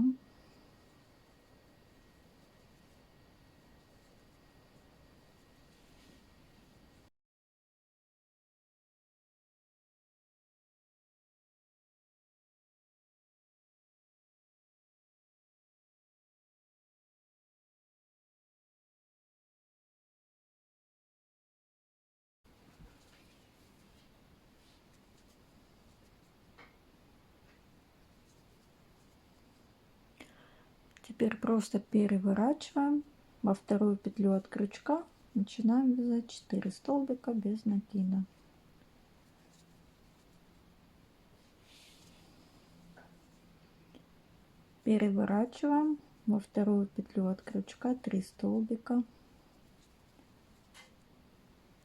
теперь просто переворачиваем во вторую петлю от крючка, начинаем вязать 4 столбика без накида. Переворачиваем во вторую петлю от крючка 3 столбика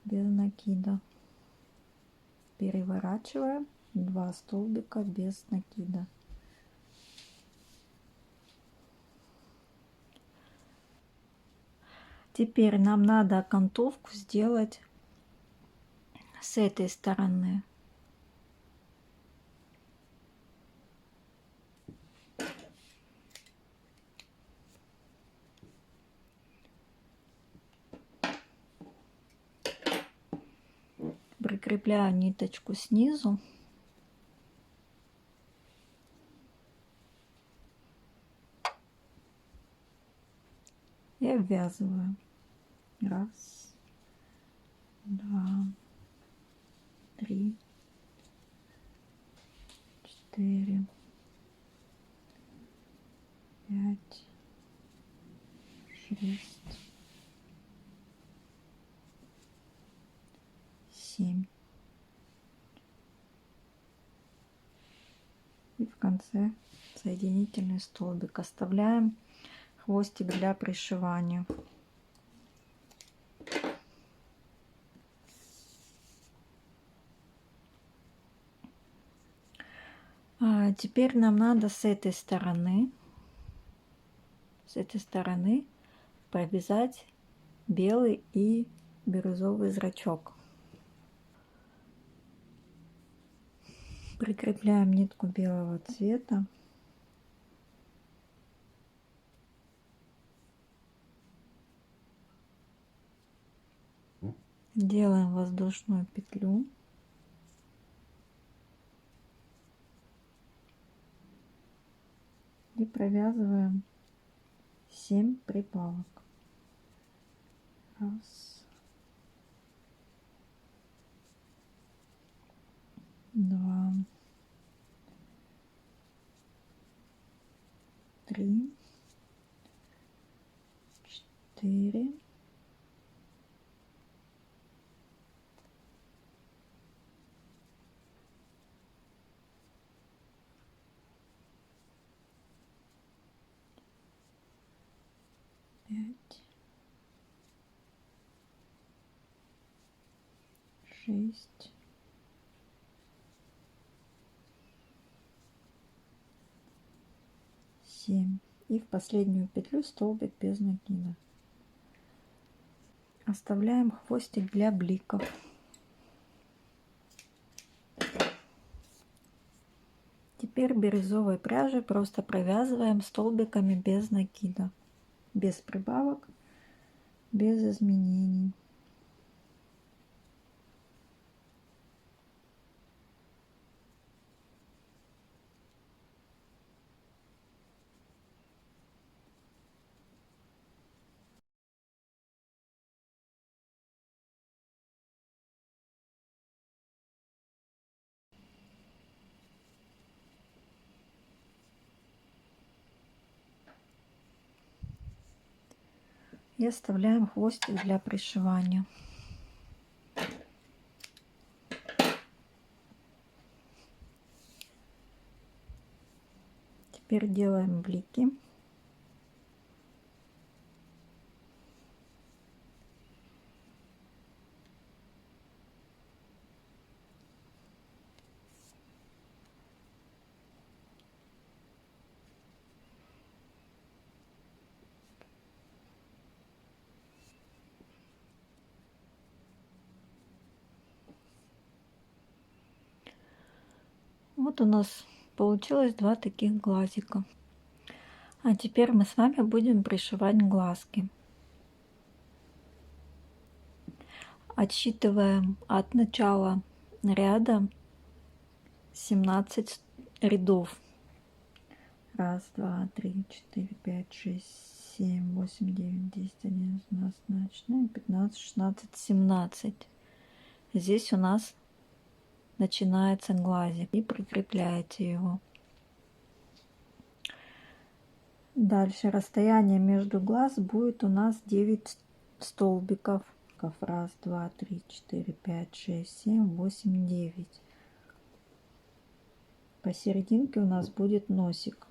без накида. Переворачиваем 2 столбика без накида. Теперь нам надо окантовку сделать с этой стороны. Прикрепляю ниточку снизу. И обвязываю. 1, 2, 3, 4, 5, 6, 7. И в конце соединительный столбик. Оставляем хвостик для пришивания. Теперь нам надо с этой стороны провязать белый и бирюзовый зрачок. Прикрепляем нитку белого цвета. Делаем воздушную петлю. И провязываем 7 прибавок. 1, 2, 3, 4, 5, 6, 7. И в последнюю петлю столбик без накида. Оставляем хвостик для бликов. Теперь бирюзовой пряжей просто провязываем столбиками без накида, без прибавок, без изменений. И оставляем хвостик для пришивания. Теперь делаем блики. Вот у нас получилось два таких глазика. А теперь мы с вами будем пришивать глазки. Отсчитываем от начала ряда 17 рядов. 1, 2, 3, 4, 5, 6, 7, 8, 9, 10, 11, 12, 15, 16, 17. Здесь у нас начинается глазик и прикрепляете его. Дальше расстояние между глаз будет у нас 9 столбиков. 1, 2, 3, 4, 5, 6, 7, 8, 9. Посерединке у нас будет носик.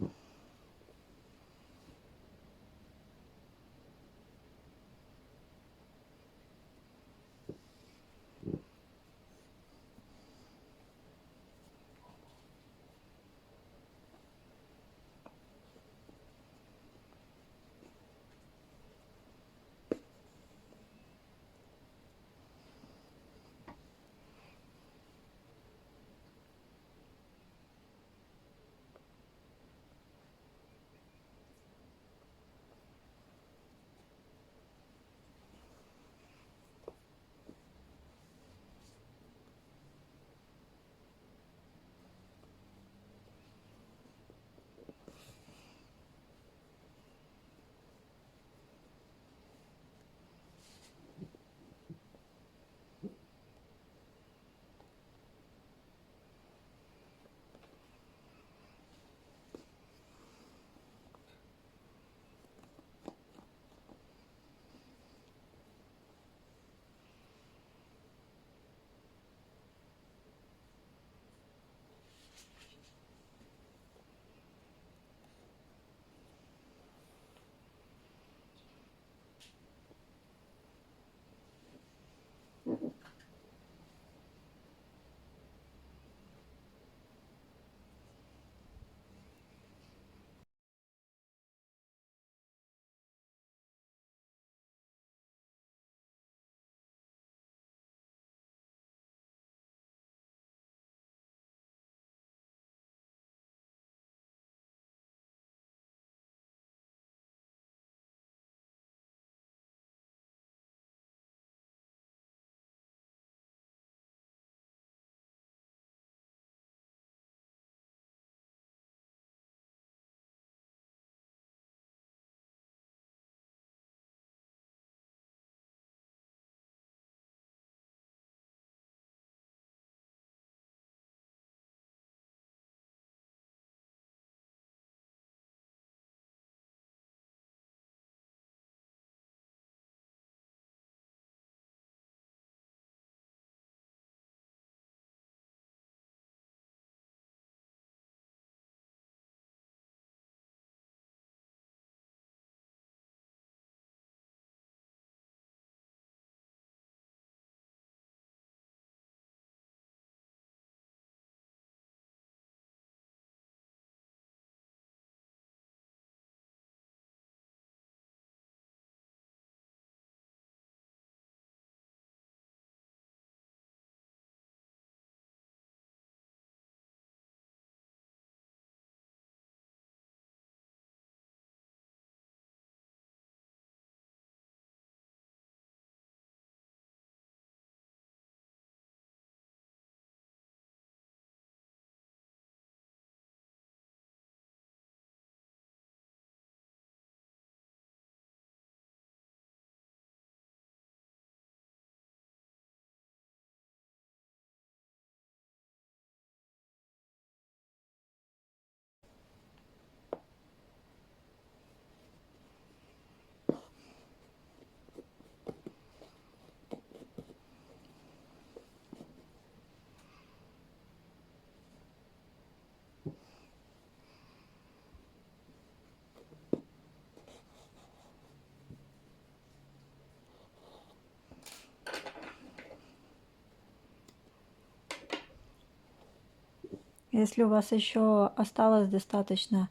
Если у вас еще осталось достаточно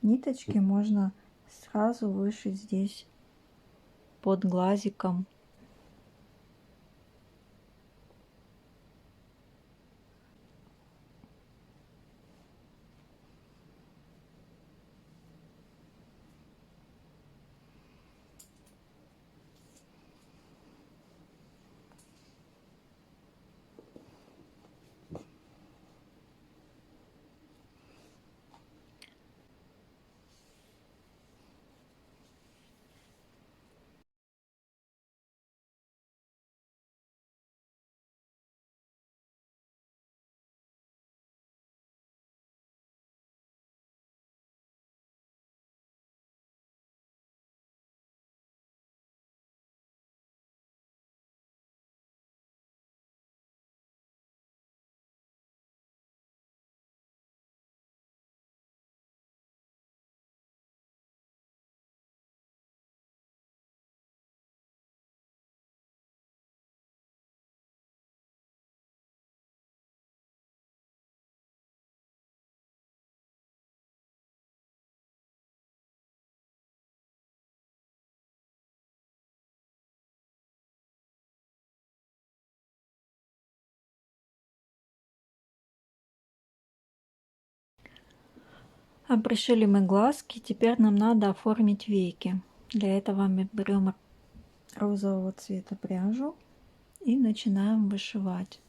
ниточки, можно сразу вышить здесь под глазиком. Пришили мы глазки, теперь нам надо оформить веки. Для этого мы берем розового цвета пряжу и начинаем вышивать.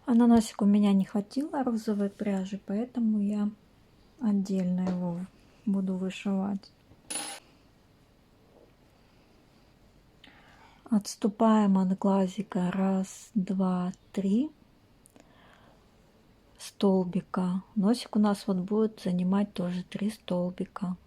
А на носик у меня не хватило розовой пряжи, поэтому я отдельно его буду вышивать. Отступаем от глазика 1, 2, 3 столбика. Носик у нас вот будет занимать тоже 3 столбика.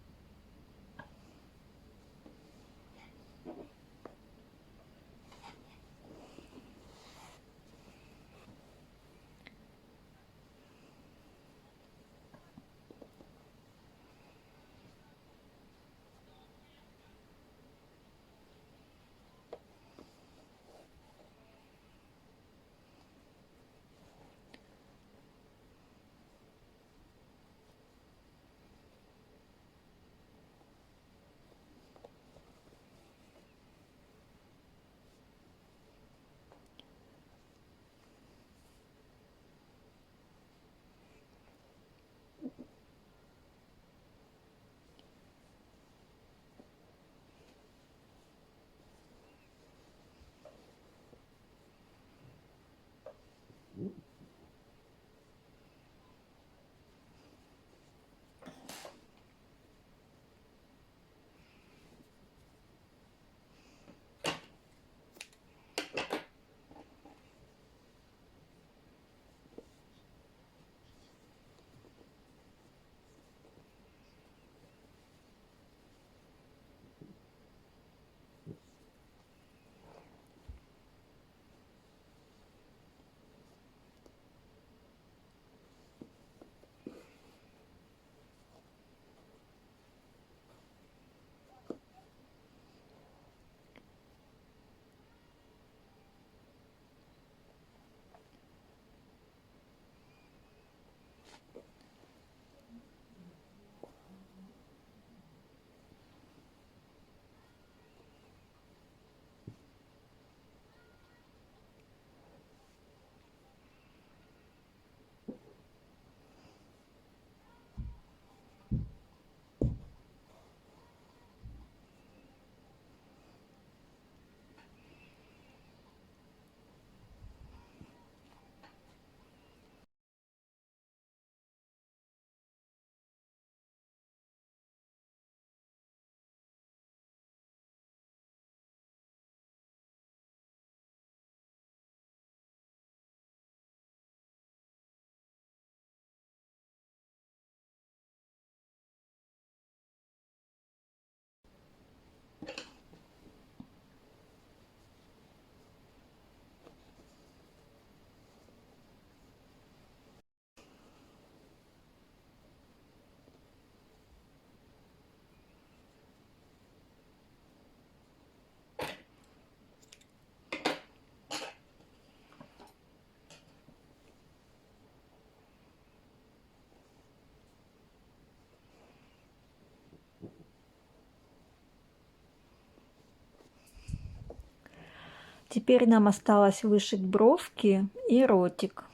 Теперь нам осталось вышить бровки и ротик.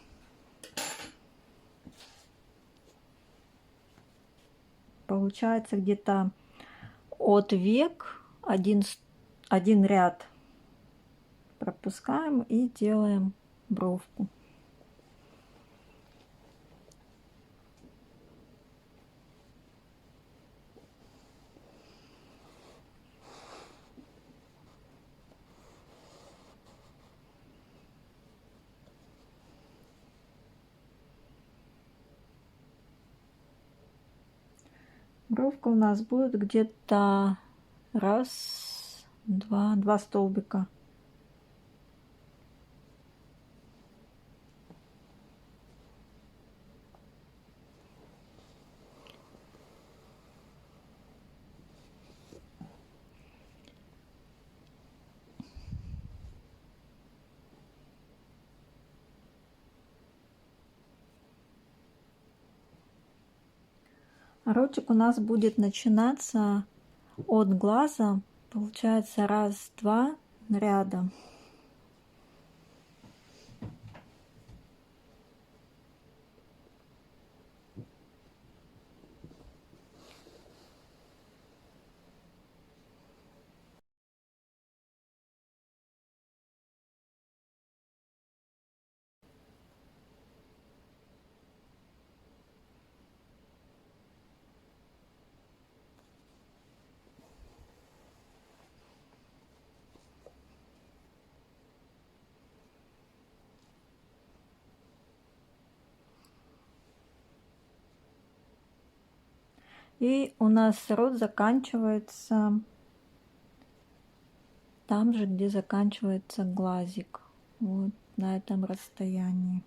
Получается где-то от век один ряд пропускаем и делаем бровку. Бровка у нас будет где-то раз, два столбика. Ротик у нас будет начинаться от глаза, получается раз-два ряда. И у нас рот заканчивается там же, где заканчивается глазик. Вот на этом расстоянии.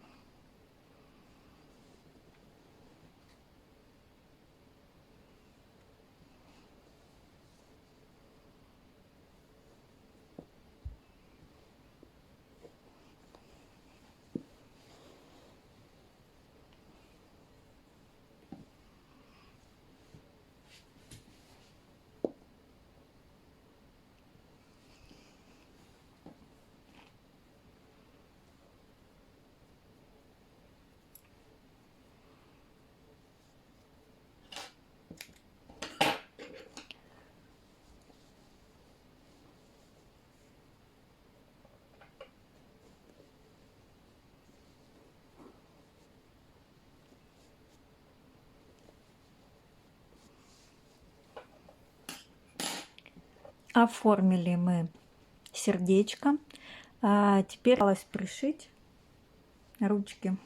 Оформили мы сердечко. Теперь осталось пришить ручки.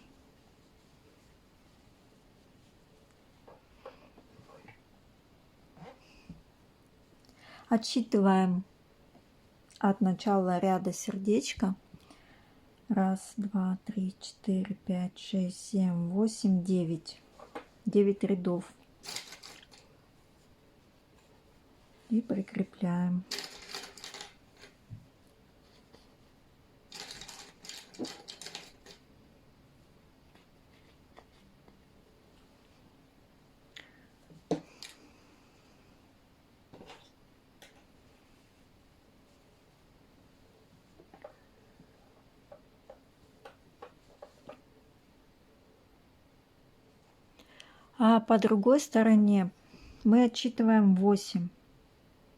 Отсчитываем от начала ряда сердечка. 1, 2, 3, 4, 5, 6, 7, 8, 9. 9 рядов. И прикрепляем. А по другой стороне мы отсчитываем 8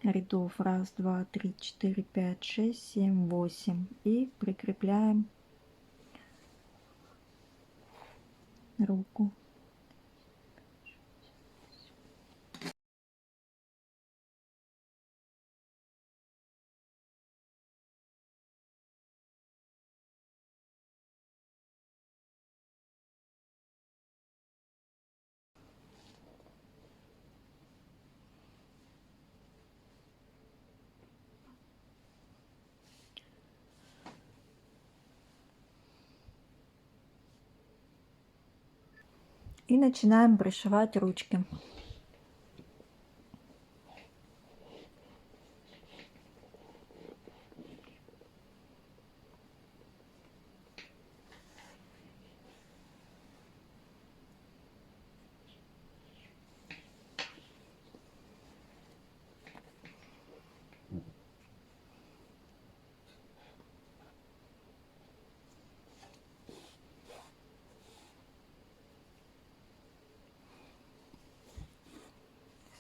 рядов. 1, 2, 3, 4, 5, 6, 7, 8. И прикрепляем руку. И начинаем пришивать ручки.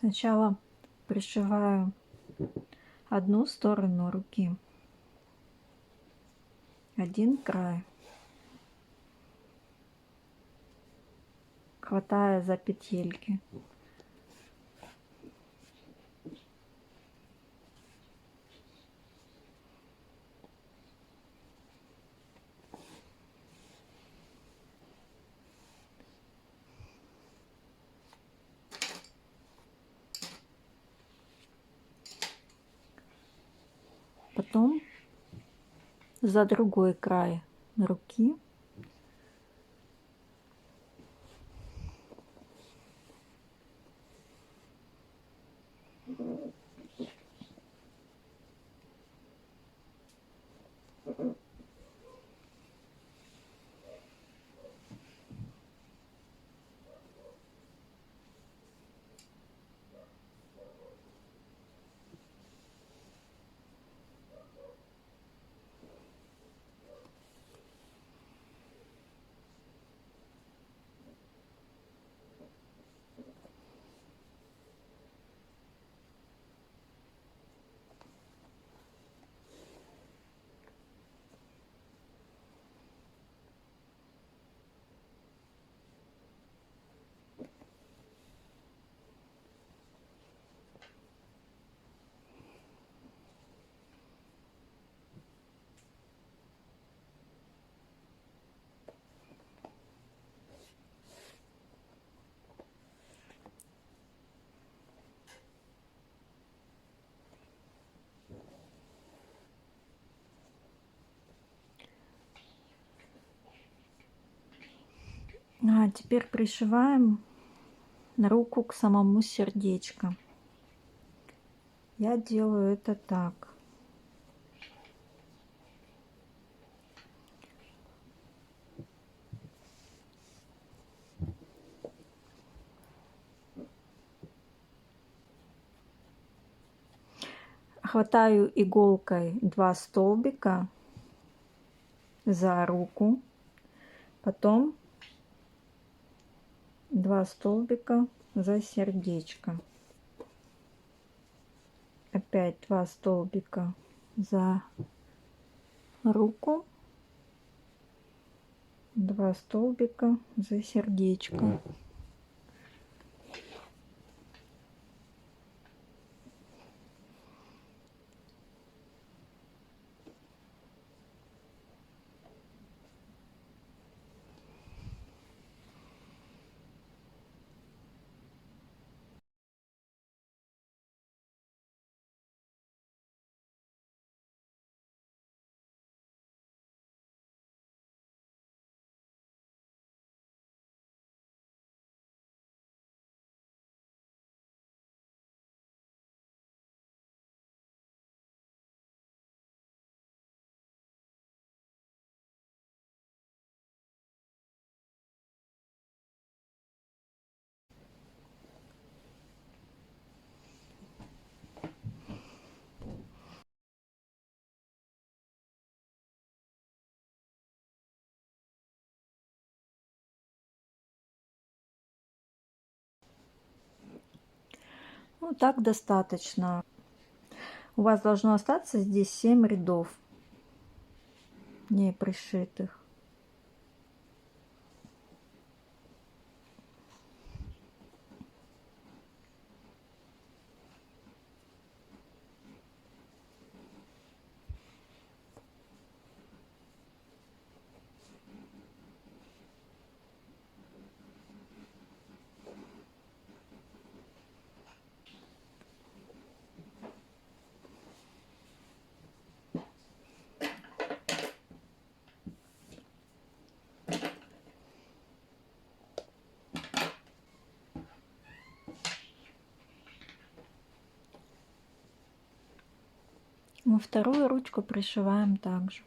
Сначала пришиваю одну сторону руки, один край, хватая за петельки. Потом за другой край руки теперь пришиваем руку к самому сердечку. Я делаю это так. Хватаю иголкой 2 столбика за руку, потом 2 столбика за сердечко, опять 2 столбика за руку, 2 столбика за сердечко. Ну, так достаточно. У вас должно остаться здесь 7 рядов не пришитых. Во вторую ручку пришиваем также.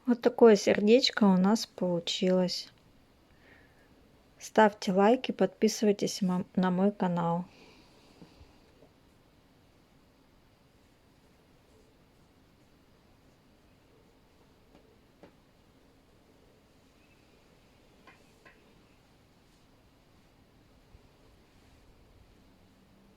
Вот такое сердечко у нас получилось. Ставьте лайки, подписывайтесь на мой канал.